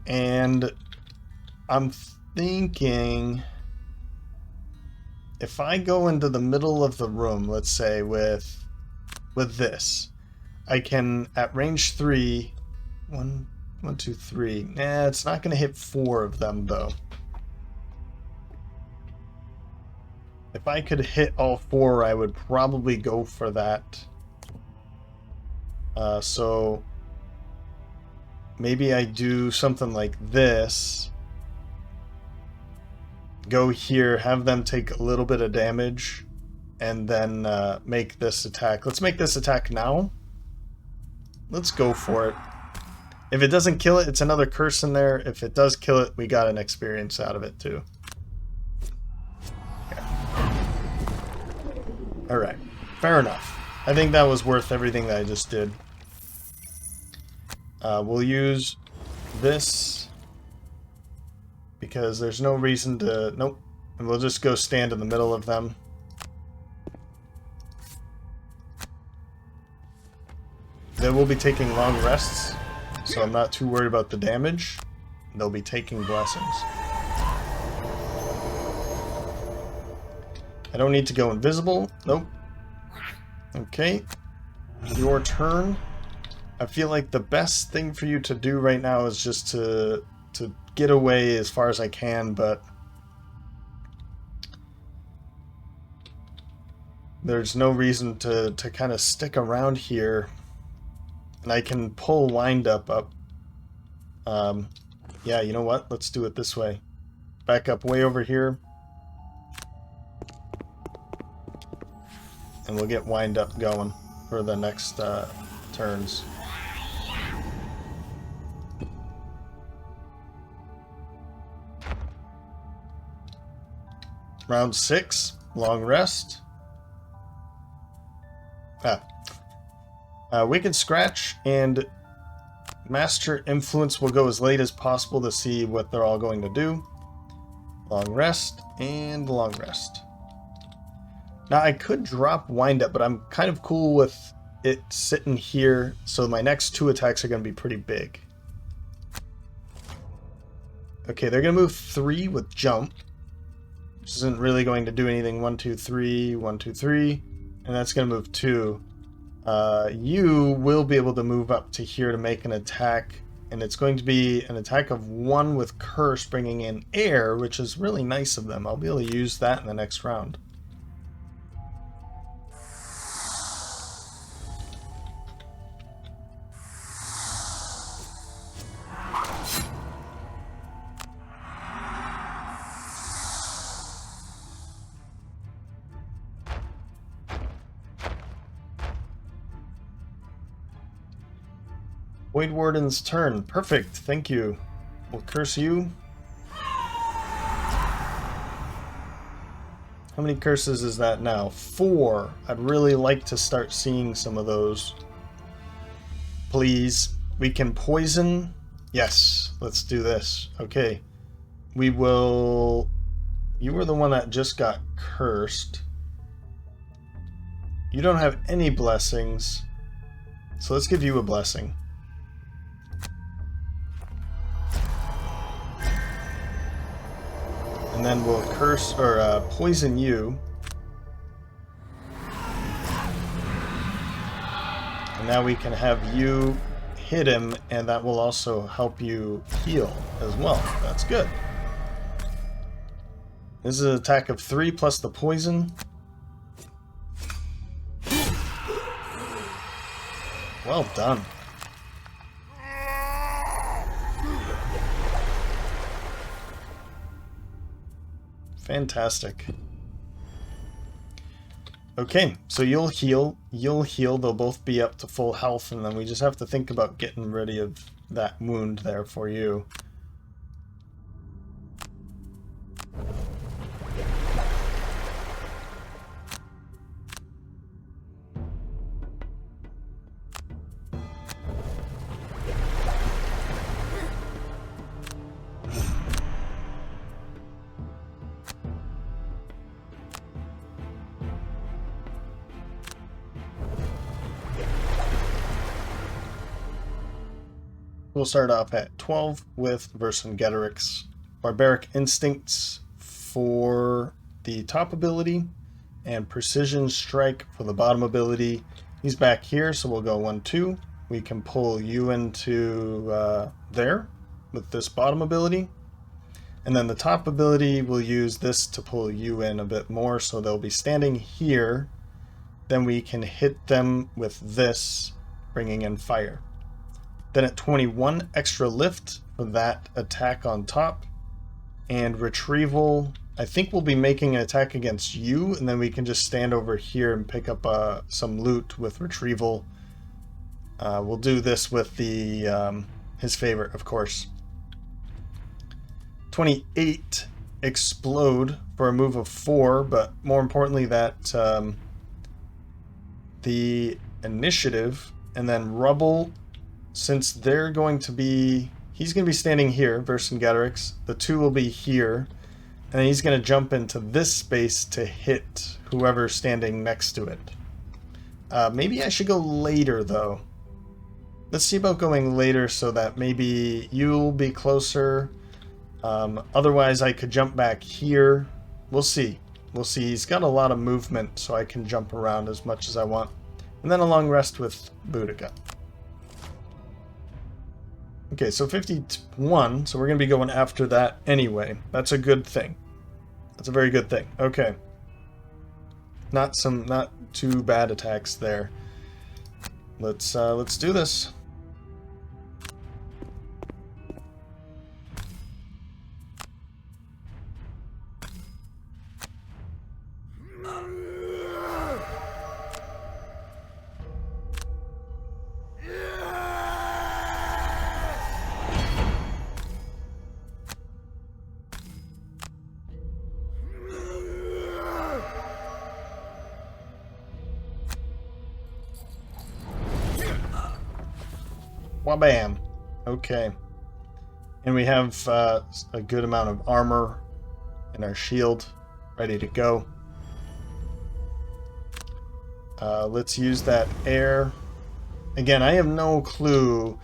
And I'm thinking if I go into the middle of the room, let's say with this, I can at range 3, 1, 2, 3. Nah, it's not going to hit 4 of them though. If I could hit all 4, I would probably go for that. So maybe I do something like this. Go here, have them take a little bit of damage, and then make this attack. Let's make this attack now. Let's go for it. If it doesn't kill it, it's another curse in there. If it does kill it, we got an experience out of it too. Okay. Alright, fair enough. I think that was worth everything that I just did. We'll use this because there's no reason to... Nope. And we'll just go stand in the middle of them. They will be taking long rests, so I'm not too worried about the damage. They'll be taking blessings. I don't need to go invisible. Nope. Okay. Your turn. I feel like the best thing for you to do right now is just to get away as far as I can, but there's no reason to kind of stick around here. And I can pull wind up. Yeah, you know what? Let's do it this way. Back up way over here. And we'll get wind up going for the next turns. Round 6, long rest. Wicked Scratch and Master Influence will go as late as possible to see what they're all going to do. Long rest and long rest. Now I could drop Wind Up, but I'm kind of cool with it sitting here, so my next 2 attacks are going to be pretty big. Okay, they're going to move 3 with Jump. Which isn't really going to do anything. 1, 2, 3, 1, 2, 3. And that's going to move 2. You will be able to move up to here to make an attack. And it's going to be an attack of 1 with Curse, bringing in air, which is really nice of them. I'll be able to use that in the next round. Void Warden's turn. Perfect. Thank you. We'll curse you. How many curses is that now? 4. I'd really like to start seeing some of those. Please. We can poison. Yes. Let's do this. Okay. We will... You were the one that just got cursed. You don't have any blessings. So let's give you a blessing. And then we'll curse or poison you. And now we can have you hit him, and that will also help you heal as well. That's good. This is an attack of 3 plus the poison. Well done. Fantastic. Okay, so you'll heal, they'll both be up to full health, and then we just have to think about getting rid of that wound there for you. We'll start off at 12 with Vercingetorix. Barbaric Instincts for the top ability, and Precision Strike for the bottom ability. He's back here, so we'll go 1, 2. We can pull you into there with this bottom ability. And then the top ability, we'll use this to pull you in a bit more, so they'll be standing here. Then we can hit them with this, bringing in fire. Then at 21, extra lift for that attack on top. And retrieval, I think we'll be making an attack against you, and then we can just stand over here and pick up some loot with retrieval. We'll do this with the his favorite, of course. 28 explode for a move of 4, but more importantly that the initiative and then rubble, since they're going to be, he's going to be standing here, Vercingetorix, the 2 will be here, and he's going to jump into this space to hit whoever's standing next to it. Maybe I should go later though. Let's see about going later so that maybe you'll be closer. Otherwise I could jump back here. We'll see. We'll see. He's got a lot of movement, so I can jump around as much as I want. And then a long rest with Boudica. Okay, so 51, so we're going to be going after that anyway. That's a good thing. That's a very good thing. Okay. Not too bad attacks there. Let's do this. Wabam. Okay. And we have a good amount of armor in our shield ready to go. Let's use that air. Again, I have no clue.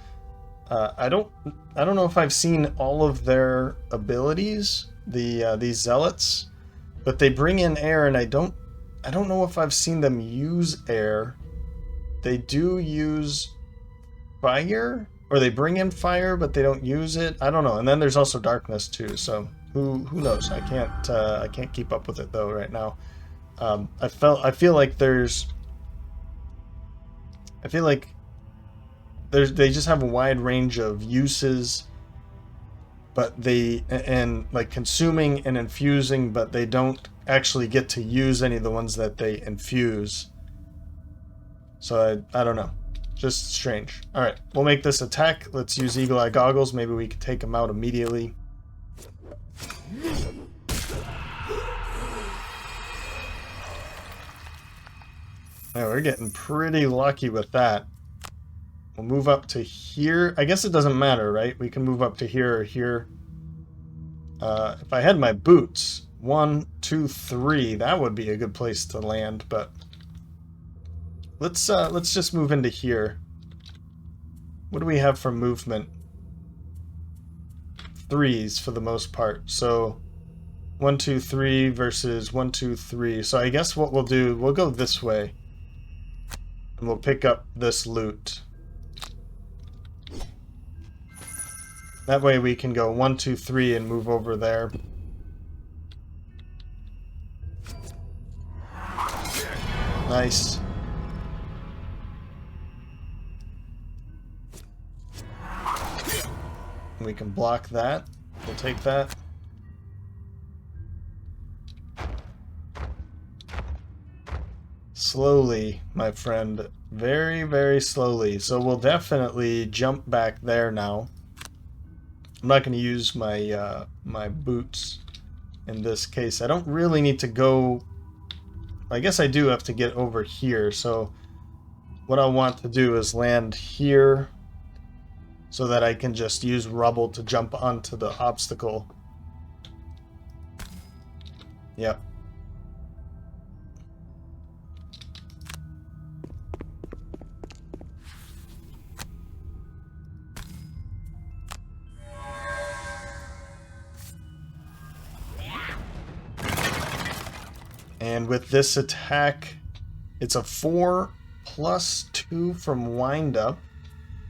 I don't know if I've seen all of their abilities, these zealots, but they bring in air, and I don't know if I've seen them use air. They do use fire, or they bring in fire, but they don't use it. I don't know. And then there's also darkness too. So who knows? I can't keep up with it though right now. I feel like they just have a wide range of uses, but and like consuming and infusing, but they don't actually get to use any of the ones that they infuse. So I don't know. Just strange. Alright, we'll make this attack. Let's use Eagle Eye Goggles. Maybe we can take him out immediately. Yeah, we're getting pretty lucky with that. We'll move up to here. I guess it doesn't matter, right? We can move up to here or here. If I had my boots, 1, 2, 3, that would be a good place to land, but let's just move into here. What do we have for movement? 3s for the most part. So 1, 2, 3 versus 1, 2, 3. So I guess what we'll do, we'll go this way. And we'll pick up this loot. That way we can go 1, 2, 3 and move over there. Nice. We can block that. We'll take that. Slowly, my friend. Very, very slowly. So we'll definitely jump back there now. I'm not going to use my my boots in this case. I don't really need to go... I guess I do have to get over here. So what I want to do is land here, so that I can just use rubble to jump onto the obstacle. Yep. And with this attack, it's a 4 plus 2 from wind up.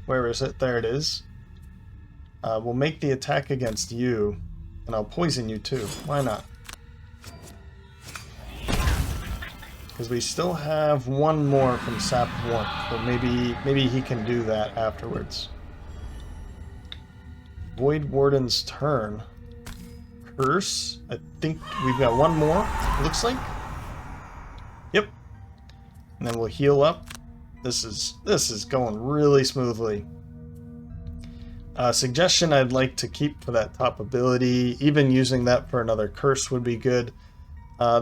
Where is it? There it is. We'll make the attack against you, and I'll poison you too. Why not? Because we still have one more from Sap Warmth, but maybe he can do that afterwards. Void Warden's turn. Curse. I think we've got one more, it looks like. Yep. And then we'll heal up. This is going really smoothly. Suggestion I'd like to keep for that top ability. Even using that for another curse would be good.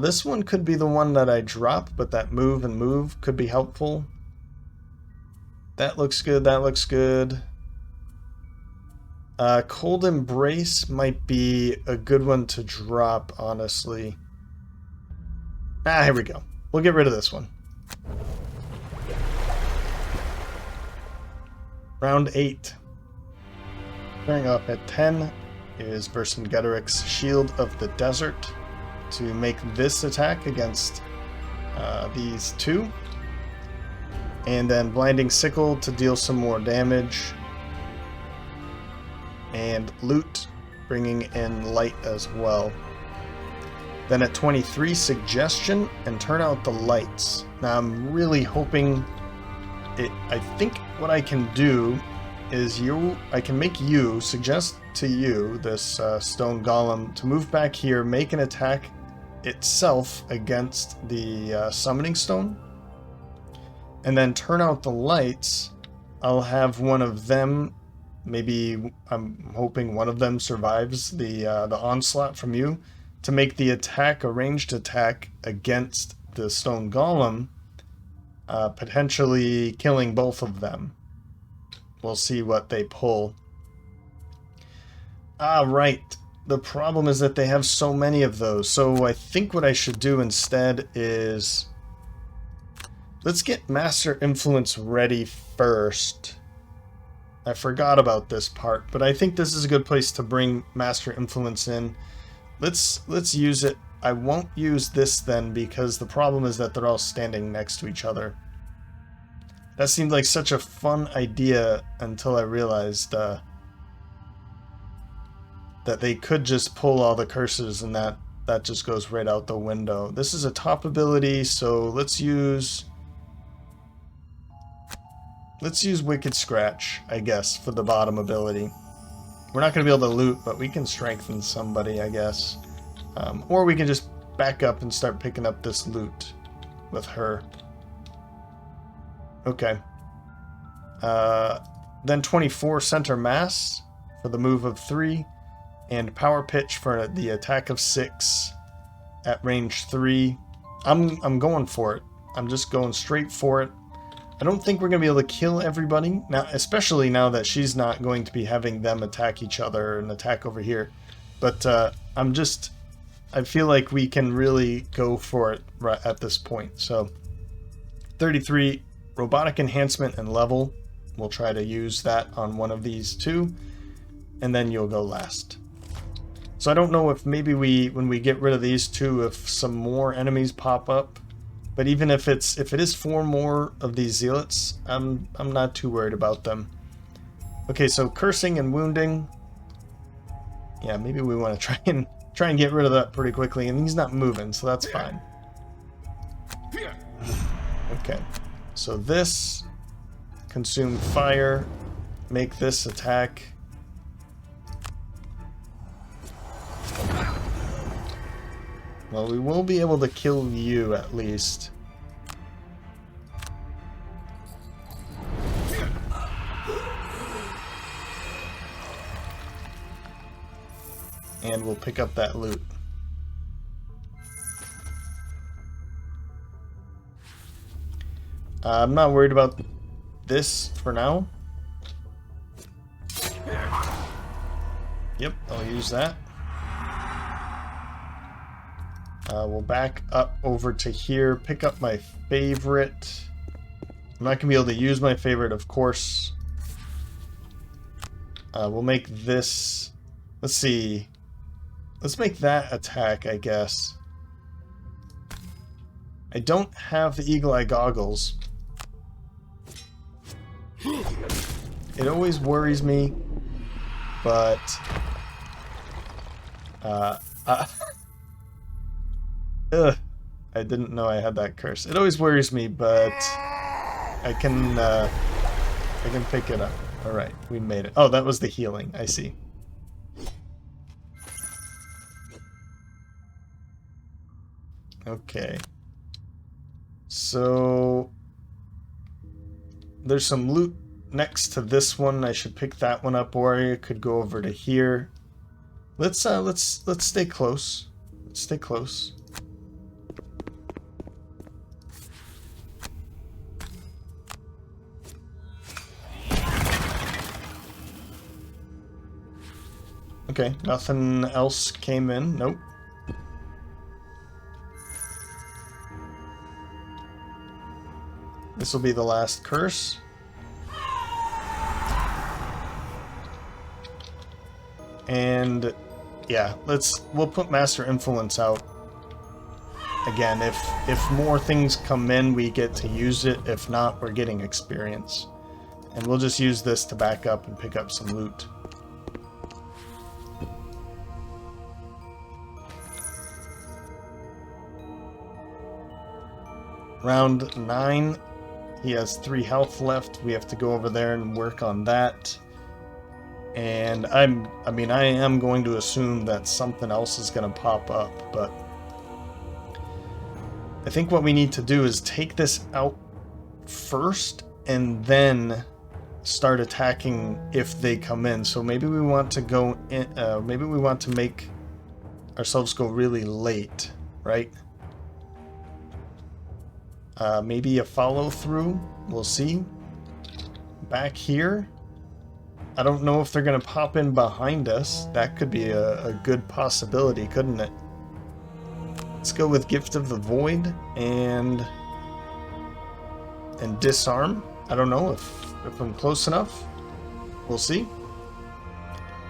This one could be the one that I drop, but that move and move could be helpful. That looks good, that looks good. Cold Embrace might be a good one to drop, honestly. Here we go. We'll get rid of this one. Round 8. Starting off at 10 is Vercingetorix's Shield of the Desert to make this attack against these two. And then Blinding Sickle to deal some more damage. And Loot, bringing in Light as well. Then at 23, Suggestion and Turn Out the Lights. Now I'm really hoping I think what I can do is I can make you, suggest to you, this stone golem, to move back here, make an attack itself against the summoning stone. And then turn out the lights. I'll have one of them, maybe I'm hoping one of them survives the onslaught from you, to make the attack a ranged attack against the stone golem, potentially killing both of them. We'll see what they pull. Right. The problem is that they have so many of those. So I think what I should do instead is... let's get Master Influence ready first. I forgot about this part, but I think this is a good place to bring Master Influence in. Let's use it. I won't use this then, because the problem is that they're all standing next to each other. That seemed like such a fun idea until I realized that they could just pull all the curses, and that just goes right out the window. This is a top ability, so let's use Wicked Scratch, I guess, for the bottom ability. We're not going to be able to loot, but we can strengthen somebody, I guess. Or we can just back up and start picking up this loot with her. Okay. Then 24, Center Mass for the move of 3. And Power Pitch for the attack of 6 at range 3. I'm going for it. I'm just going straight for it. I don't think we're going to be able to kill everybody, now, especially now that she's not going to be having them attack each other and attack over here. But I feel like we can really go for it right at this point. So 33, Robotic Enhancement and Level. We'll try to use that on one of these two, and then you'll go last. So I don't know if maybe when we get rid of these two, if some more enemies pop up. But even if it is 4 more of these zealots, I'm not too worried about them. Okay, so cursing and wounding. Yeah, maybe we want to try and get rid of that pretty quickly, and he's not moving, so that's fine. Okay, so this consume fire, make this attack. Well, we will be able to kill you at least. And we'll pick up that loot. I'm not worried about this for now. Yep, I'll use that. We'll back up over to here, pick up my favorite. I'm not going to be able to use my favorite, of course. We'll make this... let's see. Let's make that attack, I guess. I don't have the Eagle Eye Goggles. It always worries me, but... I didn't know I had that curse. It always worries me, but I can pick it up. Alright, we made it. Oh, that was the healing. I see. Okay. So there's some loot next to this one. I should pick that one up, or I could go over to here. Let's stay close. Let's stay close. Okay, nothing else came in. Nope. This will be the last curse. And yeah, we'll put Master Influence out. Again, if more things come in, we get to use it. If not, we're getting experience. And we'll just use this to back up and pick up some loot. Round 9, he has 3 health left. We have to go over there and work on that. And I am going to assume that something else is going to pop up, but I think what we need to do is take this out first and then start attacking if they come in. So maybe we want to go in, maybe we want to make ourselves go really late, right? Maybe a follow through. We'll see. Back here. I don't know if they're going to pop in behind us. That could be a good possibility, couldn't it? Let's go with Gift of the Void and Disarm. I don't know if I'm close enough. We'll see.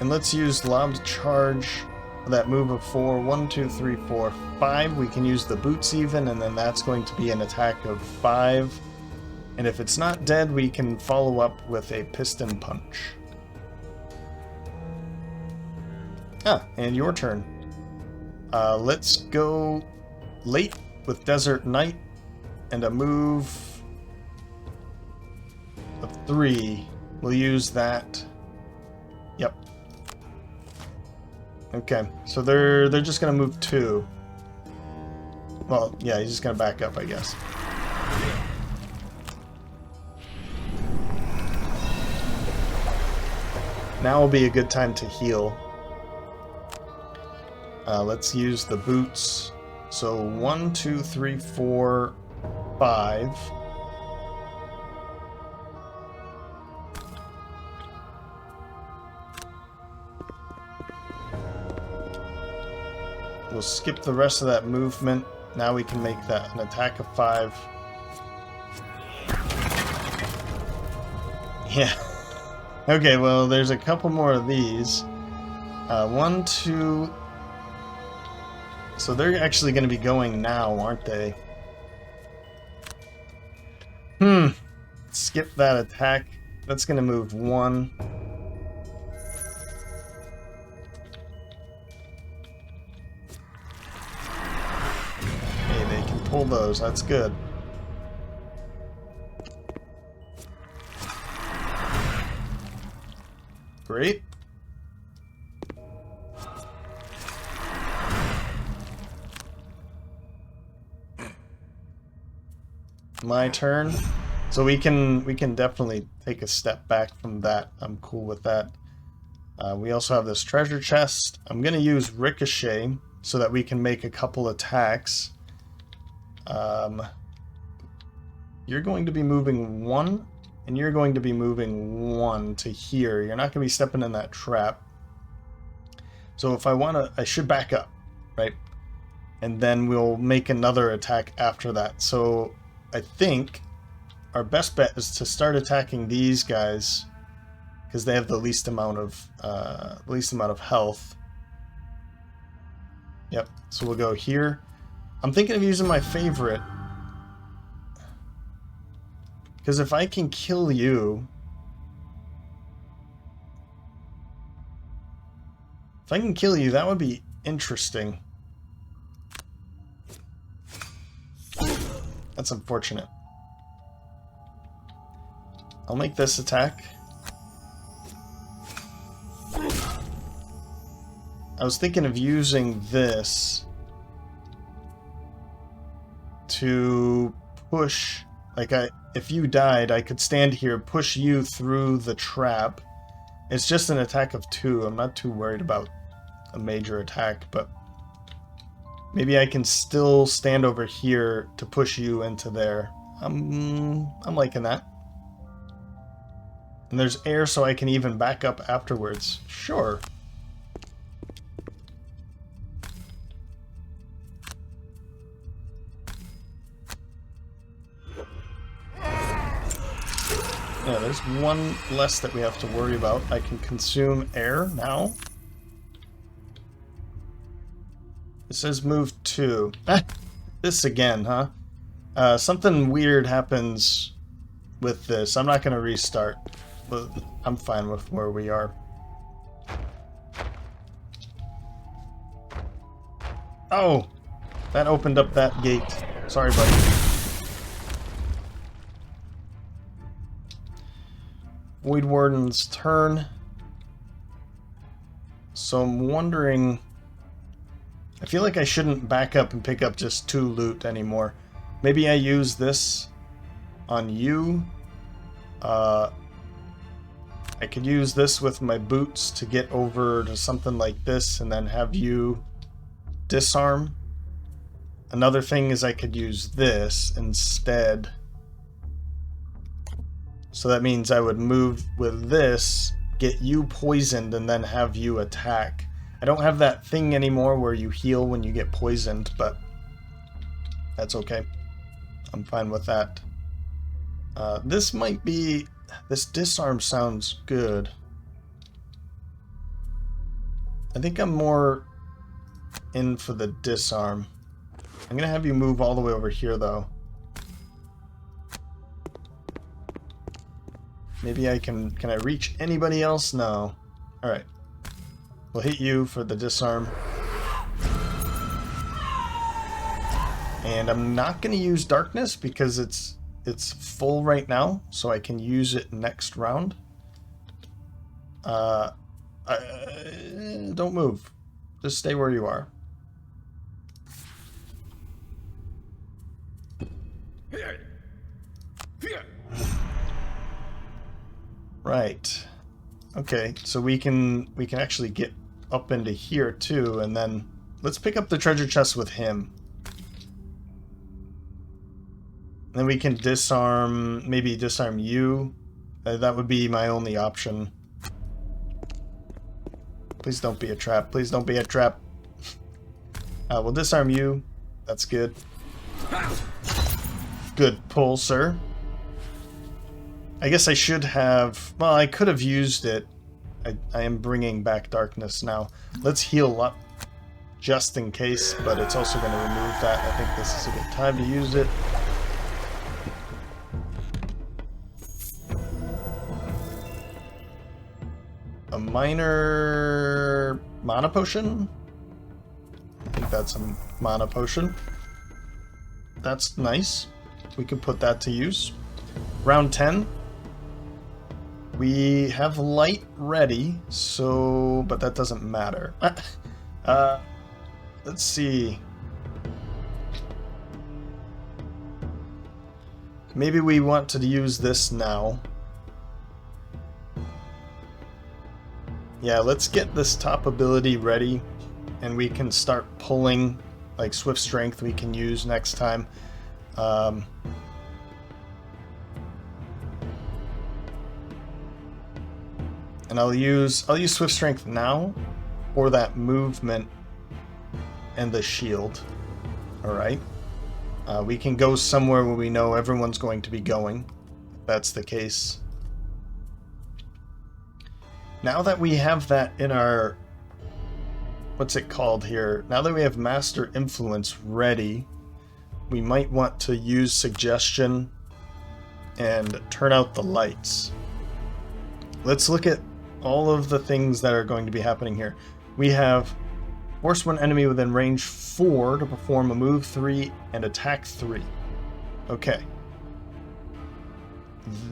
And let's use Lobbed Charge. That move of 4, 1, 2, 3, 4, 5. We can use the boots even, and then that's going to be an attack of 5. And if it's not dead, we can follow up with a piston punch. Ah, and your turn. Let's go late with Desert Knight and a move of 3. We'll use that. Yep. Okay, so they're just gonna move 2. Well, yeah, he's just gonna back up, I guess. Now will be a good time to heal. Let's use the boots. So 1, 2, 3, 4, 5. We'll skip the rest of that movement. Now we can make that an attack of 5. Yeah. Okay, well, there's a couple more of these. 1, 2... So they're actually going to be going now, aren't they? Skip that attack. That's going to move 1. Pull those, that's good. Great. My turn. So we can definitely take a step back from that. I'm cool with that. We also have this treasure chest. I'm gonna use Ricochet so that we can make a couple attacks. You're going to be moving 1, and you're going to be moving 1 to here. You're not going to be stepping in that trap. So if I want to, I should back up, right? And then we'll make another attack after that. So I think our best bet is to start attacking these guys because they have the least amount of health. Yep. So we'll go here. I'm thinking of using my favorite. Because if I can kill you... If I can kill you, that would be interesting. That's unfortunate. I'll make this attack. I was thinking of using this to push, like if you died, I could stand here, push you through the trap. It's just an attack of 2. I'm not too worried about a major attack, but maybe I can still stand over here to push you into there. I'm liking that. And there's air so I can even back up afterwards. Sure. Yeah, there's one less that we have to worry about. I can consume air now. It says move 2. This again, huh? Something weird happens with this. I'm not going to restart. But I'm fine with where we are. Oh! That opened up that gate. Sorry, buddy. Void Warden's turn. So I'm wondering... I feel like I shouldn't back up and pick up just 2 loot anymore. Maybe I use this on you. I could use this with my boots to get over to something like this and then have you disarm. Another thing is I could use this instead. So that means I would move with this, get you poisoned, and then have you attack. I don't have that thing anymore where you heal when you get poisoned, but that's okay. I'm fine with that. This might be... This disarm sounds good. I think I'm more in for the disarm. I'm gonna have you move all the way over here, though. Maybe I can I reach anybody else? No. Alright. We'll hit you for the disarm. And I'm not going to use darkness because it's full right now, so I can use it next round. Don't move. Just stay where you are. Right. Okay, so we can actually get up into here too, and then let's pick up the treasure chest with him. Then we can disarm, maybe disarm you. That would be my only option. Please don't be a trap. Please don't be a trap. We'll disarm you. That's good. Good pull, sir. I guess I should have... Well, I could have used it. I am bringing back darkness now. Let's heal up just in case, but it's also going to remove that. I think this is a good time to use it. A minor mana potion? I think that's a mana potion. That's nice. We could put that to use. Round 10. We have light ready, so... but that doesn't matter. Let's see. Maybe we want to use this now. Yeah, let's get this top ability ready, and we can start pulling, like Swift Strength we can use next time. And I'll use Swift Strength now for that movement and the shield. Alright. We can go somewhere where we know everyone's going to be going. If that's the case. Now that we have that in our... what's it called here? Now that we have Master Influence ready, we might want to use Suggestion and turn out the lights. Let's look at all of the things that are going to be happening here. We have force one enemy within range 4 to perform a move 3 and attack 3. Okay.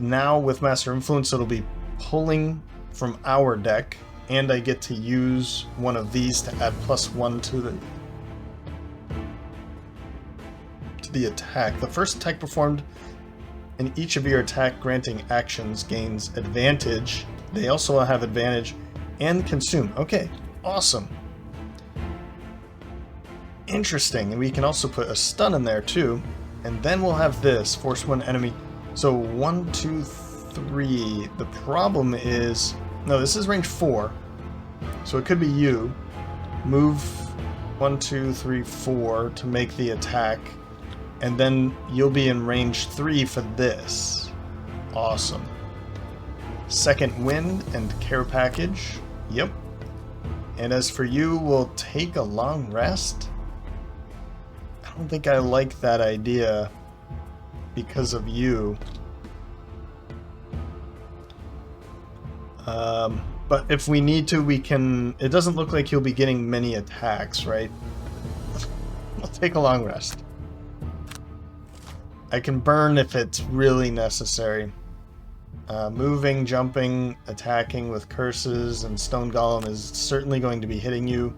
Now with Master Influence, it'll be pulling from our deck, and I get to use one of these to add +1 to the attack. The first attack performed and each of your attack granting actions gains advantage. They also have advantage and consume. Okay, awesome. Interesting, and we can also put a stun in there too. And then we'll have this, force one enemy. So 1, 2, 3. The problem is, no, this is range 4. So it could be you. Move 1, 2, 3, 4 to make the attack. And then you'll be in range 3 for this. Awesome. Second wind and care package. Yep. And as for you, we'll take a long rest. I don't think I like that idea because of you. But if we need to, we can... It doesn't look like you'll be getting many attacks, right? We'll take a long rest. I can burn if it's really necessary. Moving, jumping, attacking with curses, and Stone Golem is certainly going to be hitting you.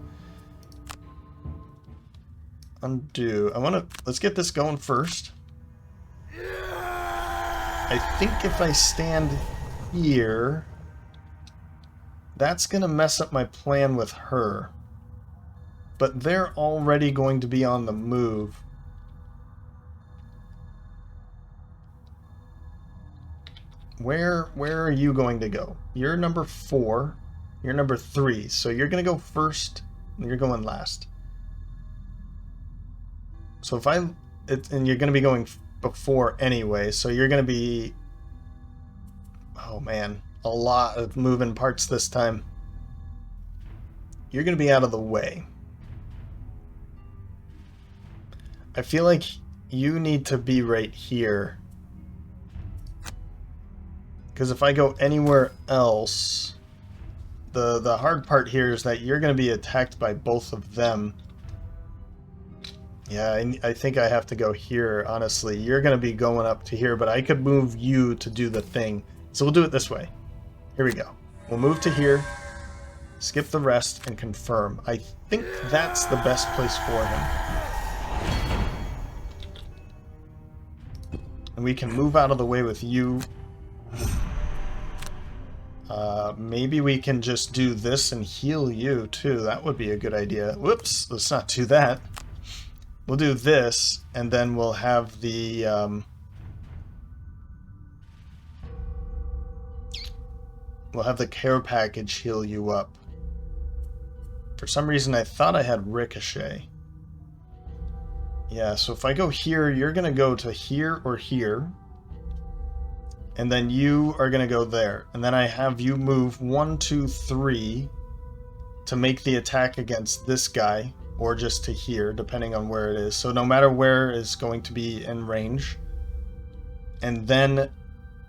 Undo. Let's get this going first. I think if I stand here, that's gonna mess up my plan with her. But they're already going to be on the move. Where are you going to go? You're number 4. You're number 3. So you're gonna go first, and you're going last. So if and you're going to be going before anyway, so you're going to be... Oh man, a lot of moving parts this time. You're going to be out of the way. I feel like you need to be right here. Because if I go anywhere else, the hard part here is that you're going to be attacked by both of them. Yeah, I think I have to go here, honestly. You're going to be going up to here, but I could move you to do the thing. So we'll do it this way. Here we go. We'll move to here, skip the rest, and confirm. I think that's the best place for him. And we can move out of the way with you. Maybe we can just do this and heal you, too. That would be a good idea. Whoops, let's not do that. We'll do this, and then we'll have the, care package heal you up. For some reason, I thought I had ricochet. Yeah, so if I go here, you're going to go to here or here. And then you are going to go there. And then I have you move 1, 2, 3 to make the attack against this guy. Or just to here, depending on where it is. So no matter where is going to be in range. And then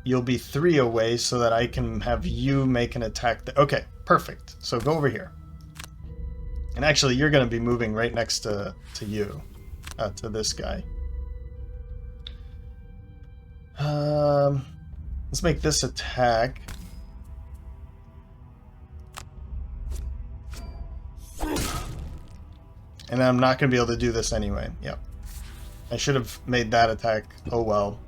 you'll be 3 away so that I can have you make an attack. Okay, perfect. So go over here. And actually, you're going to be moving right next to you. To this guy. Let's make this attack. And I'm not going to be able to do this anyway. Yep. I should have made that attack. Oh well.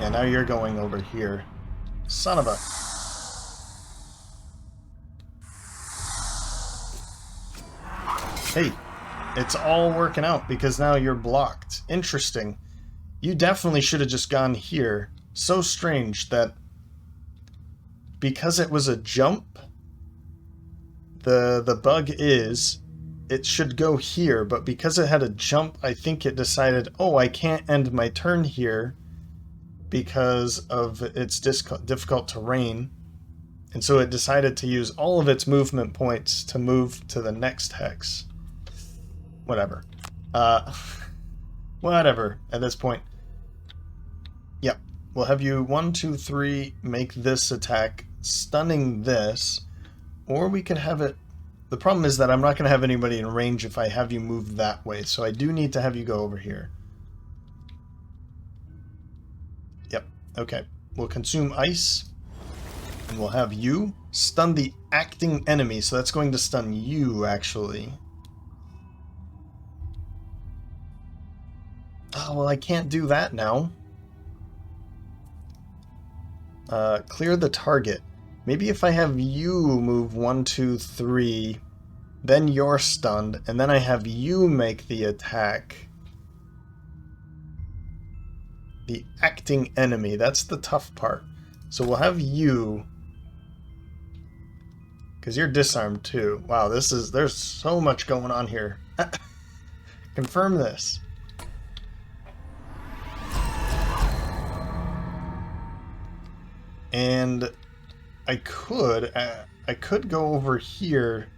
Yeah, now you're going over here. Son of a... Hey, it's all working out because now you're blocked. Interesting. You definitely should have just gone here. So strange that... Because it was a jump, the bug is it should go here, but because it had a jump, I think it decided, oh, I can't end my turn here because of its difficult terrain, and so it decided to use all of its movement points to move to the next hex. Whatever. Whatever, at this point. Yep. We'll have you 1, 2, 3 make this attack, stunning this, or we could have it... The problem is that I'm not going to have anybody in range if I have you move that way, so I do need to have you go over here. Yep, okay. We'll consume ice, and we'll have you stun the acting enemy, so that's going to stun you, actually. Oh, well, I can't do that now. Clear the target. Maybe if I have you move 1, 2, 3, then you're stunned, and then I have you make the attack. The acting enemy, that's the tough part. So we'll have you, because you're disarmed too. Wow, there's so much going on here. Confirm this. And I could go over here.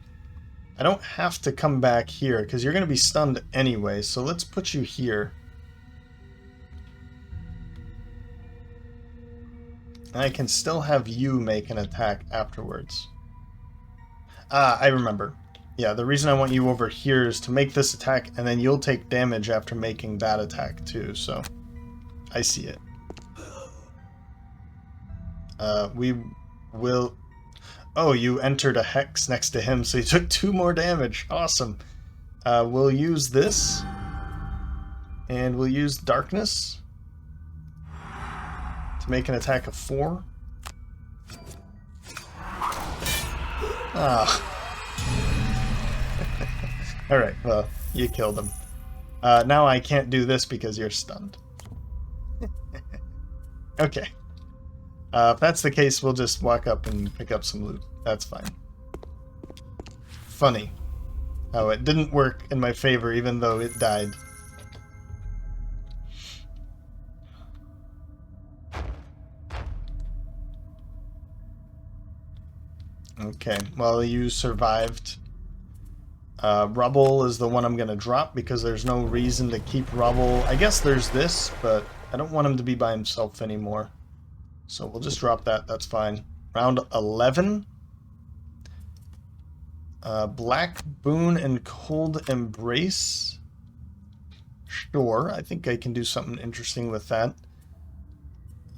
I don't have to come back here because you're going to be stunned anyway. So let's put you here. And I can still have you make an attack afterwards. Ah, I remember. Yeah, the reason I want you over here is to make this attack, and then you'll take damage after making that attack too. So I see it. We will... Oh, you entered a hex next to him, so you took 2 more damage. Awesome. We'll use this. And we'll use darkness to make an attack of 4. Ah. Alright, well, you killed him. Now I can't do this because you're stunned. Okay. If that's the case, we'll just walk up and pick up some loot. That's fine. Funny how it didn't work in my favor even though it died. Okay, well, you survived. Rubble is the one I'm going to drop because there's no reason to keep Rubble. I guess there's this, but I don't want him to be by himself anymore. So we'll just drop that, that's fine. Round 11. Black Boon and Cold Embrace. Sure, I think I can do something interesting with that.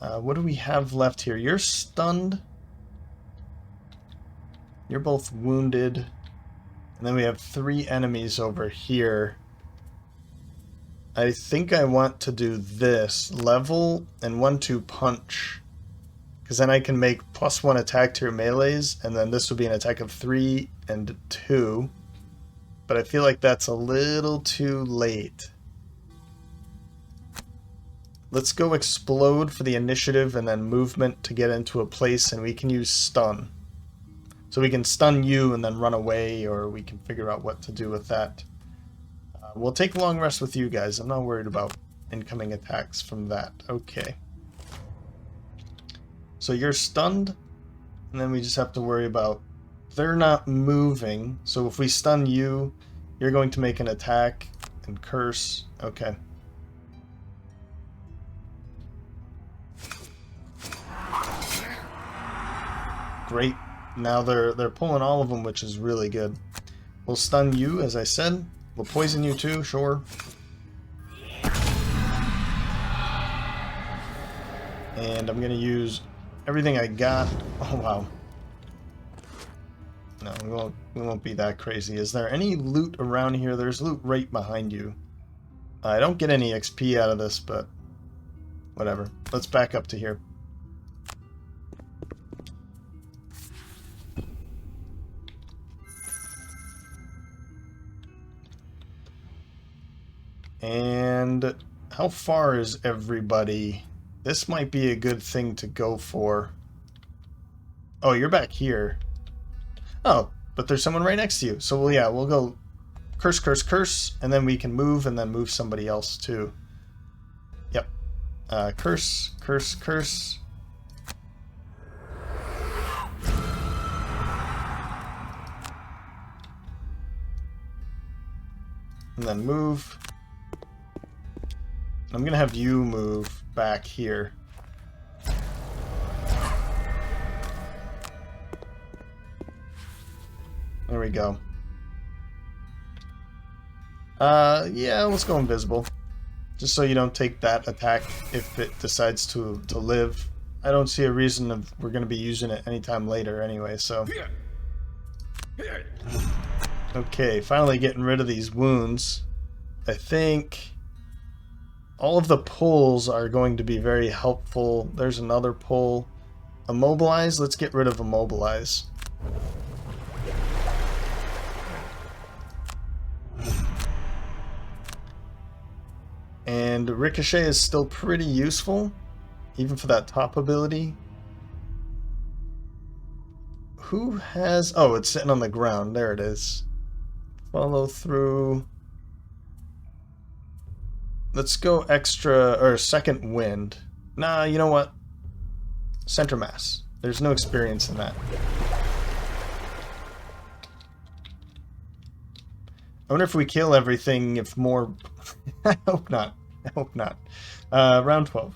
What do we have left here? You're stunned. You're both wounded. And then we have 3 enemies over here. I think I want to do this. Level and 1-2 punch. Because then I can make +1 attack to your melees, and then this would be an attack of 3 and 2. But I feel like that's a little too late. Let's go explode for the initiative and then movement to get into a place, and we can use stun. So we can stun you and then run away, or we can figure out what to do with that. We'll take a long rest with you guys. I'm not worried about incoming attacks from that. Okay. So you're stunned, and then we just have to worry about... They're not moving, so if we stun you, you're going to make an attack and curse. Okay. Great. Now they're pulling all of them, which is really good. We'll stun you, as I said. We'll poison you too, sure. And I'm going to use everything I got. Oh, wow. No, we won't be that crazy. Is there any loot around here? There's loot right behind you. I don't get any XP out of this, but whatever. Let's back up to here. And how far is everybody? This might be a good thing to go for. Oh, you're back here. Oh, but there's someone right next to you. So, well, yeah, we'll go curse, curse, curse, and then we can move and then move somebody else too. Yep. Curse, curse, curse. And then move. I'm going to have you move back here. There we go. Yeah, let's go invisible. Just so you don't take that attack if it decides to live. I don't see a reason of we're going to be using it anytime later anyway, so... Okay, finally getting rid of these wounds. I think... all of the pulls are going to be very helpful. There's another pull. Immobilize. Let's get rid of immobilize. And ricochet is still pretty useful, even for that top ability. Who has... Oh, it's sitting on the ground. There it is. Follow through. Let's go extra, or second wind. Nah, you know what? Center mass. There's no experience in that. I wonder if we kill everything, if more... I hope not. I hope not. Round 12.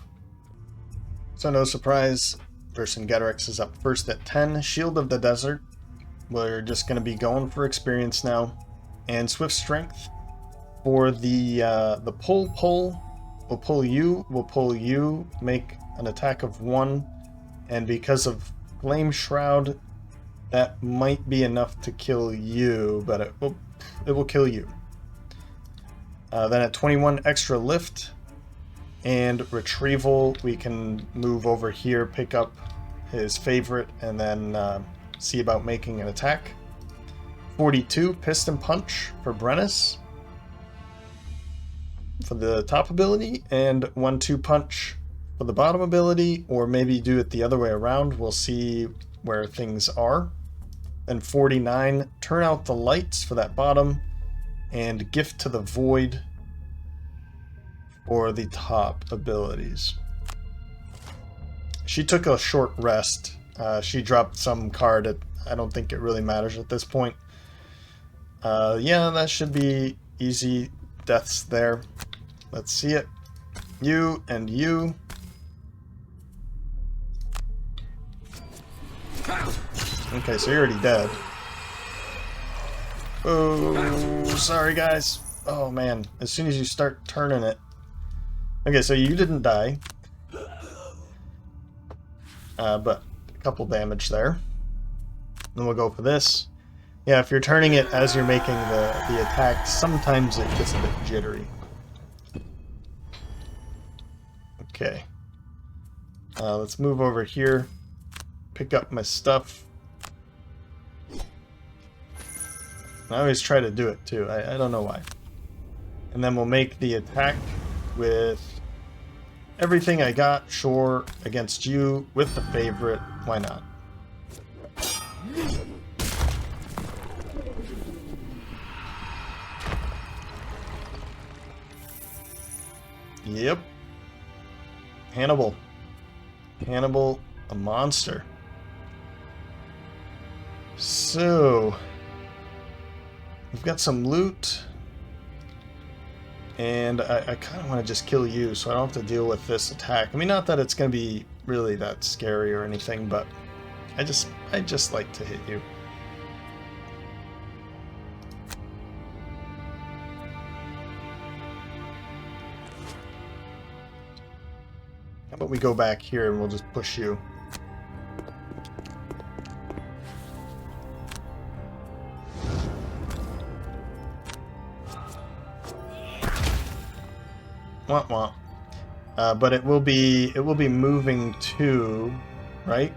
So no surprise, Vercingetorix is up first at 10. Shield of the Desert. We're just going to be going for experience now. And Swift Strength. For the pull, we'll pull you, make an attack of 1. And because of Flame Shroud, that might be enough to kill you, but it will kill you. Then at 21, extra lift and retrieval. We can move over here, pick up his favorite, and then see about making an attack. 42, piston punch for Brennus for the top ability, and 1-2 punch for the bottom ability, or maybe do it the other way around. We'll see where things are. And 49, turn out the lights for that bottom, and gift to the void for the top abilities. She took a short rest. She dropped some card. I don't think it really matters at this point. Yeah, that should be easy deaths there. Let's see it. You and you. Okay, so you're already dead. Oh, sorry guys. Oh man, as soon as you start turning it. Okay, so you didn't die. But a couple damage there. Then we'll go for this. Yeah, if you're turning it as you're making the attack, sometimes it gets a bit jittery. Okay. Let's move over here. Pick up my stuff. I always try to do it too. I don't know why. And then we'll make the attack with everything I got, sure, against you, with the favorite. Why not? Yep. Hannibal. Hannibal, a monster. So, we've got some loot. And I kind of want to just kill you so I don't have to deal with this attack. I mean, not that it's going to be really that scary or anything, but I just like to hit you. How about we go back here and we'll just push you. Wah wah. But it will be moving to, right?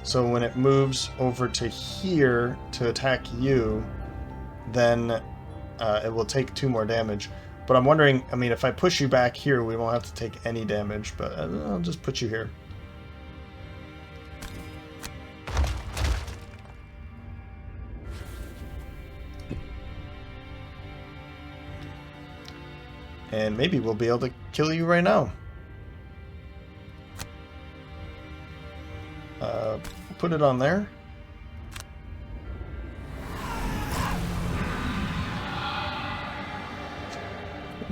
So when it moves over to here to attack you, then it will take 2 more damage. But I'm wondering, I mean, if I push you back here, we won't have to take any damage, but I'll just put you here. And maybe we'll be able to kill you right now. Put it on there.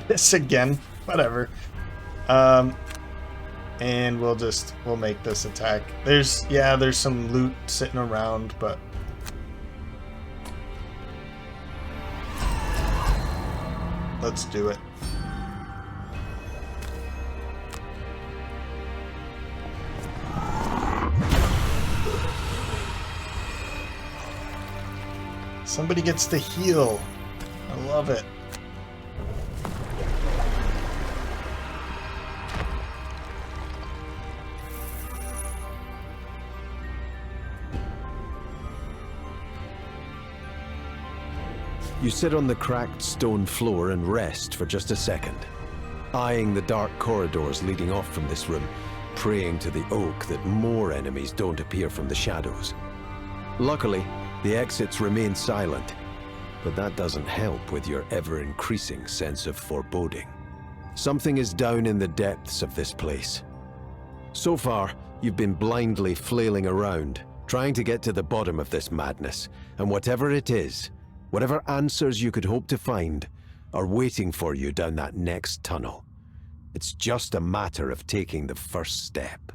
This again, whatever. And we'll make this attack. There's some loot sitting around, but let's do it. Somebody gets to heal. I love it. You sit on the cracked stone floor and rest for just a second, eyeing the dark corridors leading off from this room, praying to the oak that more enemies don't appear from the shadows. Luckily, the exits remain silent, but that doesn't help with your ever-increasing sense of foreboding. Something is down in the depths of this place. So far, you've been blindly flailing around, trying to get to the bottom of this madness, and whatever it is, whatever answers you could hope to find, are waiting for you down that next tunnel. It's just a matter of taking the first step.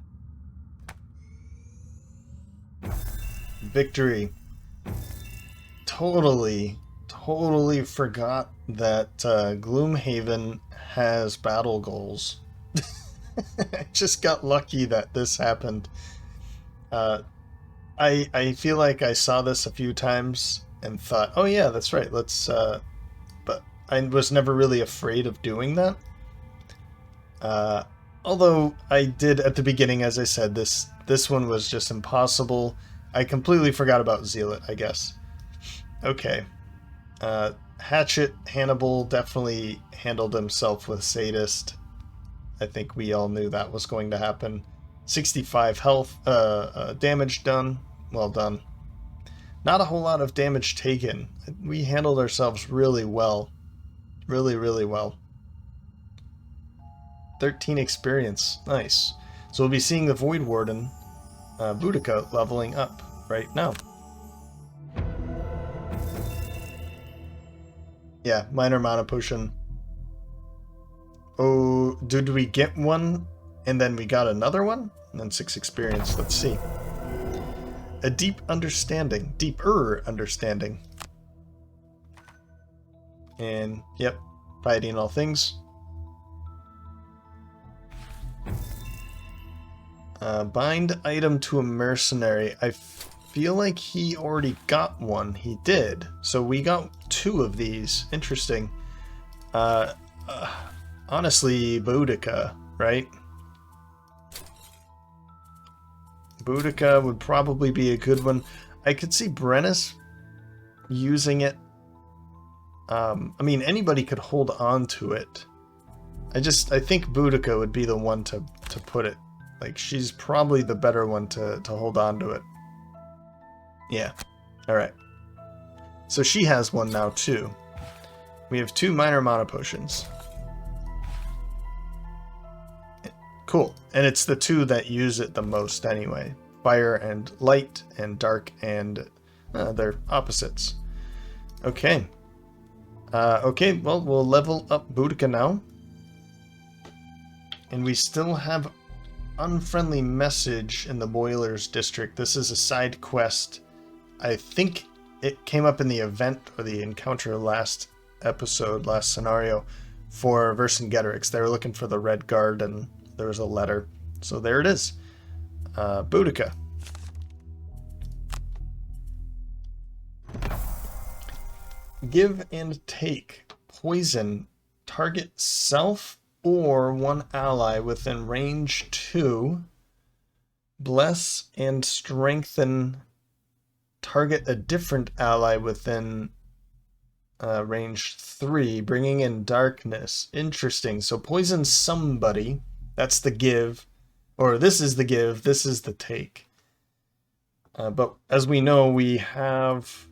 Victory. Totally forgot that Gloomhaven has battle goals. I just got lucky that this happened. I feel like I saw this a few times and thought, oh yeah, that's right, let's, but I was never really afraid of doing that. Although I did at the beginning, as I said, this one was just impossible. I completely forgot about Zealot, I guess. Okay. Hatchet, Hannibal definitely handled himself with Sadist. I think we all knew that was going to happen. 65 health, damage done. Well done. Not a whole lot of damage taken. We handled ourselves really well. Really well. 13 experience. Nice. So we'll be seeing the Void Warden, Boudica, leveling up right now. Yeah, minor mana potion. Oh, did we get one and then we got another one? And then 6 experience. Let's see. A deep understanding. Deeper understanding. And, yep, piety in all things. Bind item to a mercenary. I feel like he already got one. He did. So we got 2 of these. Interesting. Honestly, Boudica, right? Boudica would probably be a good one. I could see Brennus using it. I mean, anybody could hold on to it. I think Boudica would be the one to put it. Like, she's probably the better one to hold on to it. Yeah. Alright. So she has one now, too. We have 2 minor mana potions. Cool. And it's the 2 that use it the most anyway. Fire and light, and dark and... they're opposites. Okay. Okay, well, we'll level up Boudica now. And we still have Unfriendly Message in the Boilers District. This is a side quest. I think it came up in the event or the encounter last episode, last scenario, for Vercingetorix. They were looking for the Red Guard and there was a letter. So there it is. Boudica. Give and take. Poison. Target self or one ally within range 2. Bless and strengthen. Target a different ally within range 3, bringing in darkness. Interesting. So poison somebody. That's the give. Or this is the give, this is the take. But as we know, we have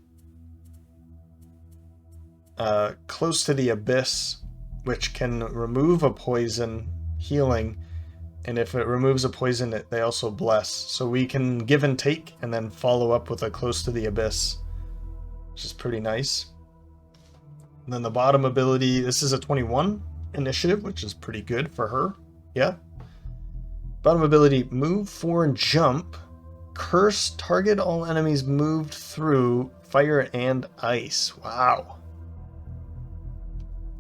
Close to the Abyss, which can remove a poison, healing, and if it removes a poison, they also bless. So we can give and take, and then follow up with a Close to the Abyss, which is pretty nice. And then the bottom ability, this is a 21 initiative, which is pretty good for her. Yeah. Bottom ability, move, forward, jump, curse, target all enemies moved through fire and ice. Wow.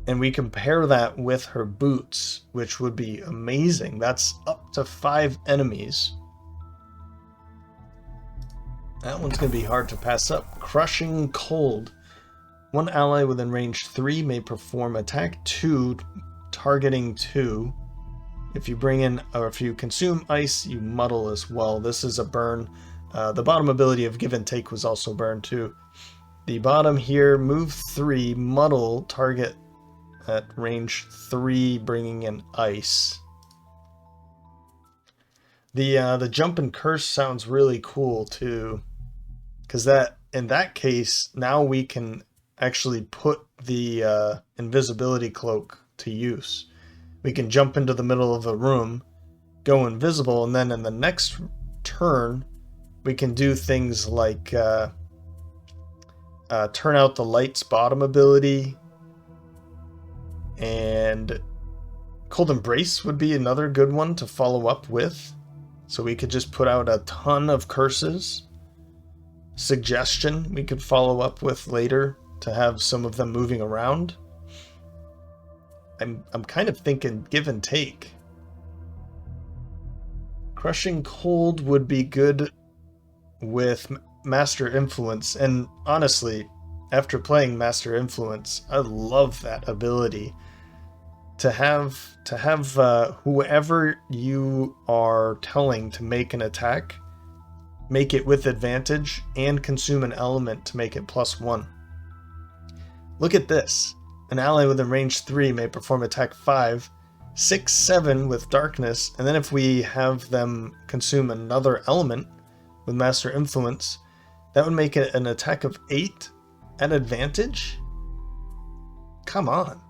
And we compare that with her boots, which would be amazing. That's up to 5 enemies. That one's going to be hard to pass up. Crushing Cold. One ally within range 3 may perform attack 2, targeting 2. If you bring in, or if you consume ice, you muddle as well. This is a burn. The bottom ability of Give and Take was also burned too. The bottom here, move 3, muddle, target at range 3, bringing in ice. The jump and curse sounds really cool too, because that in that case now we can actually put the invisibility cloak to use. We can jump into the middle of a room, go invisible, and then in the next turn we can do things like turn out the light's bottom ability, and Cold Embrace would be another good one to follow up with. So we could just put out a ton of curses. Suggestion we could follow up with later to have some of them moving around. I'm kind of thinking give and take. Crushing Cold would be good with Master Influence, and honestly, after playing Master Influence, I love that ability. To have whoever you are telling to make an attack, make it with advantage and consume an element to make it +1. Look at this. An ally within range 3 may perform attack 5, 6, 7 with darkness, and then if we have them consume another element with Master Influence, that would make it an attack of 8 at advantage? Come on.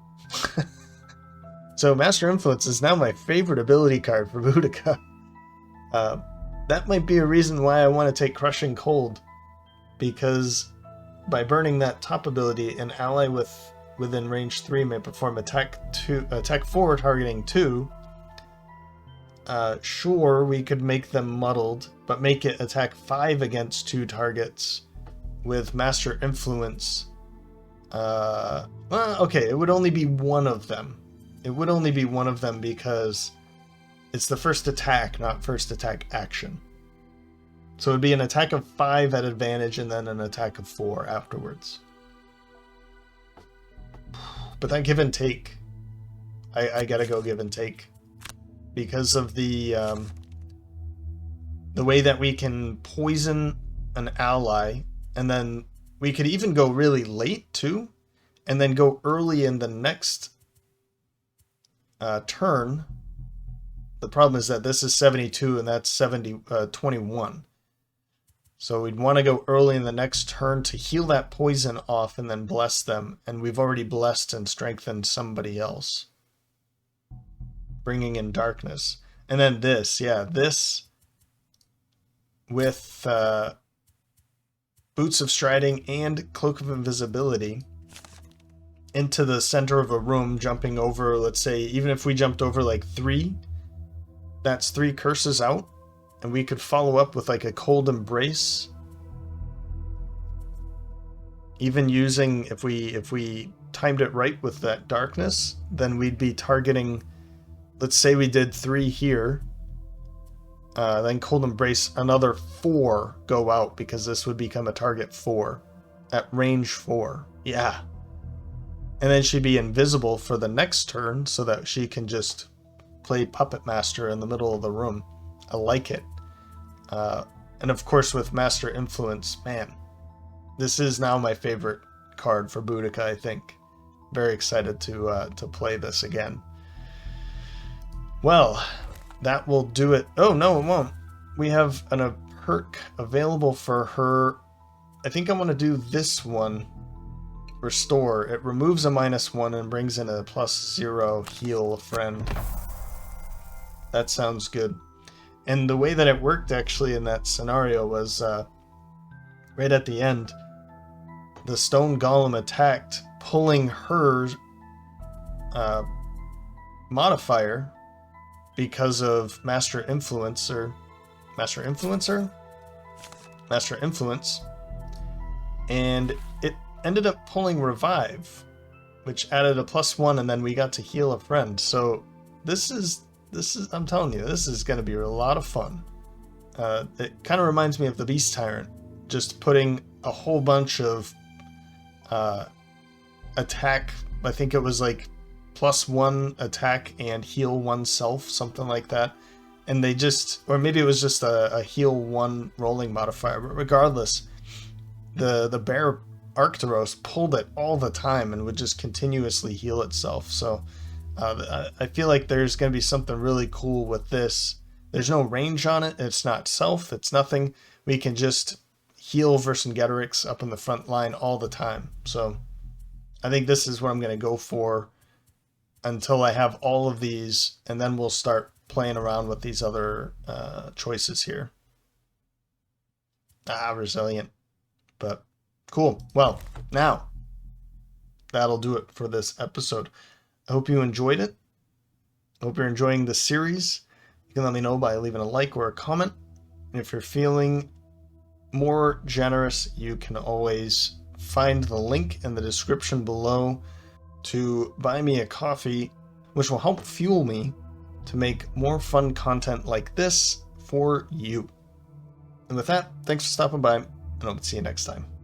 So Master Influence is now my favorite ability card for Boudica. That might be a reason why I want to take Crushing Cold, because by burning that top ability, an ally within range 3 may perform attack 4 targeting 2. Sure, we could make them muddled, but make it attack 5 against 2 targets with Master Influence. Well, okay, it would only be one of them. It would only be one of them because it's the first attack, not first attack action. So it would be an attack of 5 at advantage and then an attack of 4 afterwards. But that give and take, I gotta go give and take. Because of the way that we can poison an ally, and then we could even go really late too, and then go early in the next turn. The problem is that this is 72 and that's 21. So we'd want to go early in the next turn to heal that poison off and then bless them. And we've already blessed and strengthened somebody else, bringing in darkness. And then this, yeah, this with Boots of Striding and Cloak of Invisibility into the center of a room, jumping over, let's say, even if we jumped over like 3, that's 3 curses out, and we could follow up with like a Cold Embrace. Even using, if we timed it right with that darkness, then we'd be targeting, let's say we did 3 here, then Cold Embrace, another 4 go out, because this would become a target 4 at range 4. Yeah. And then she'd be invisible for the next turn so that she can just play Puppet Master in the middle of the room. I like it. And of course with Master Influence, man, this is now my favorite card for Boudica, I think. Very excited to play this again. Well, that will do it. Oh, no, it won't. We have a perk available for her. I think I want to do this one. Restore. It removes a -1 and brings in a +0 heal a friend. That sounds good. And the way that it worked actually in that scenario was right at the end, the stone golem attacked, pulling her modifier because of Master Influence, and it ended up pulling Revive, which added a +1, and then we got to heal a friend. So this is, I'm telling you, this is going to be a lot of fun. It kind of reminds me of the Beast Tyrant, just putting a whole bunch of attack, I think it was like +1 attack and heal oneself, something like that. And they just, or maybe it was just a heal 1 rolling modifier, but regardless, the bear Arcturus pulled it all the time and would just continuously heal itself. So I feel like there's going to be something really cool with this. There's no range on it. It's not self. It's nothing. We can just heal Vercingetorix up in the front line all the time. So I think this is what I'm going to go for until I have all of these, and then we'll start playing around with these other choices here. Resilient. But cool. Well, now that'll do it for this episode. I hope you enjoyed it. I hope you're enjoying the series. You can let me know by leaving a like or a comment. And if you're feeling more generous, you can always find the link in the description below to buy me a coffee, which will help fuel me to make more fun content like this for you. And with that, thanks for stopping by, and I hope to see you next time.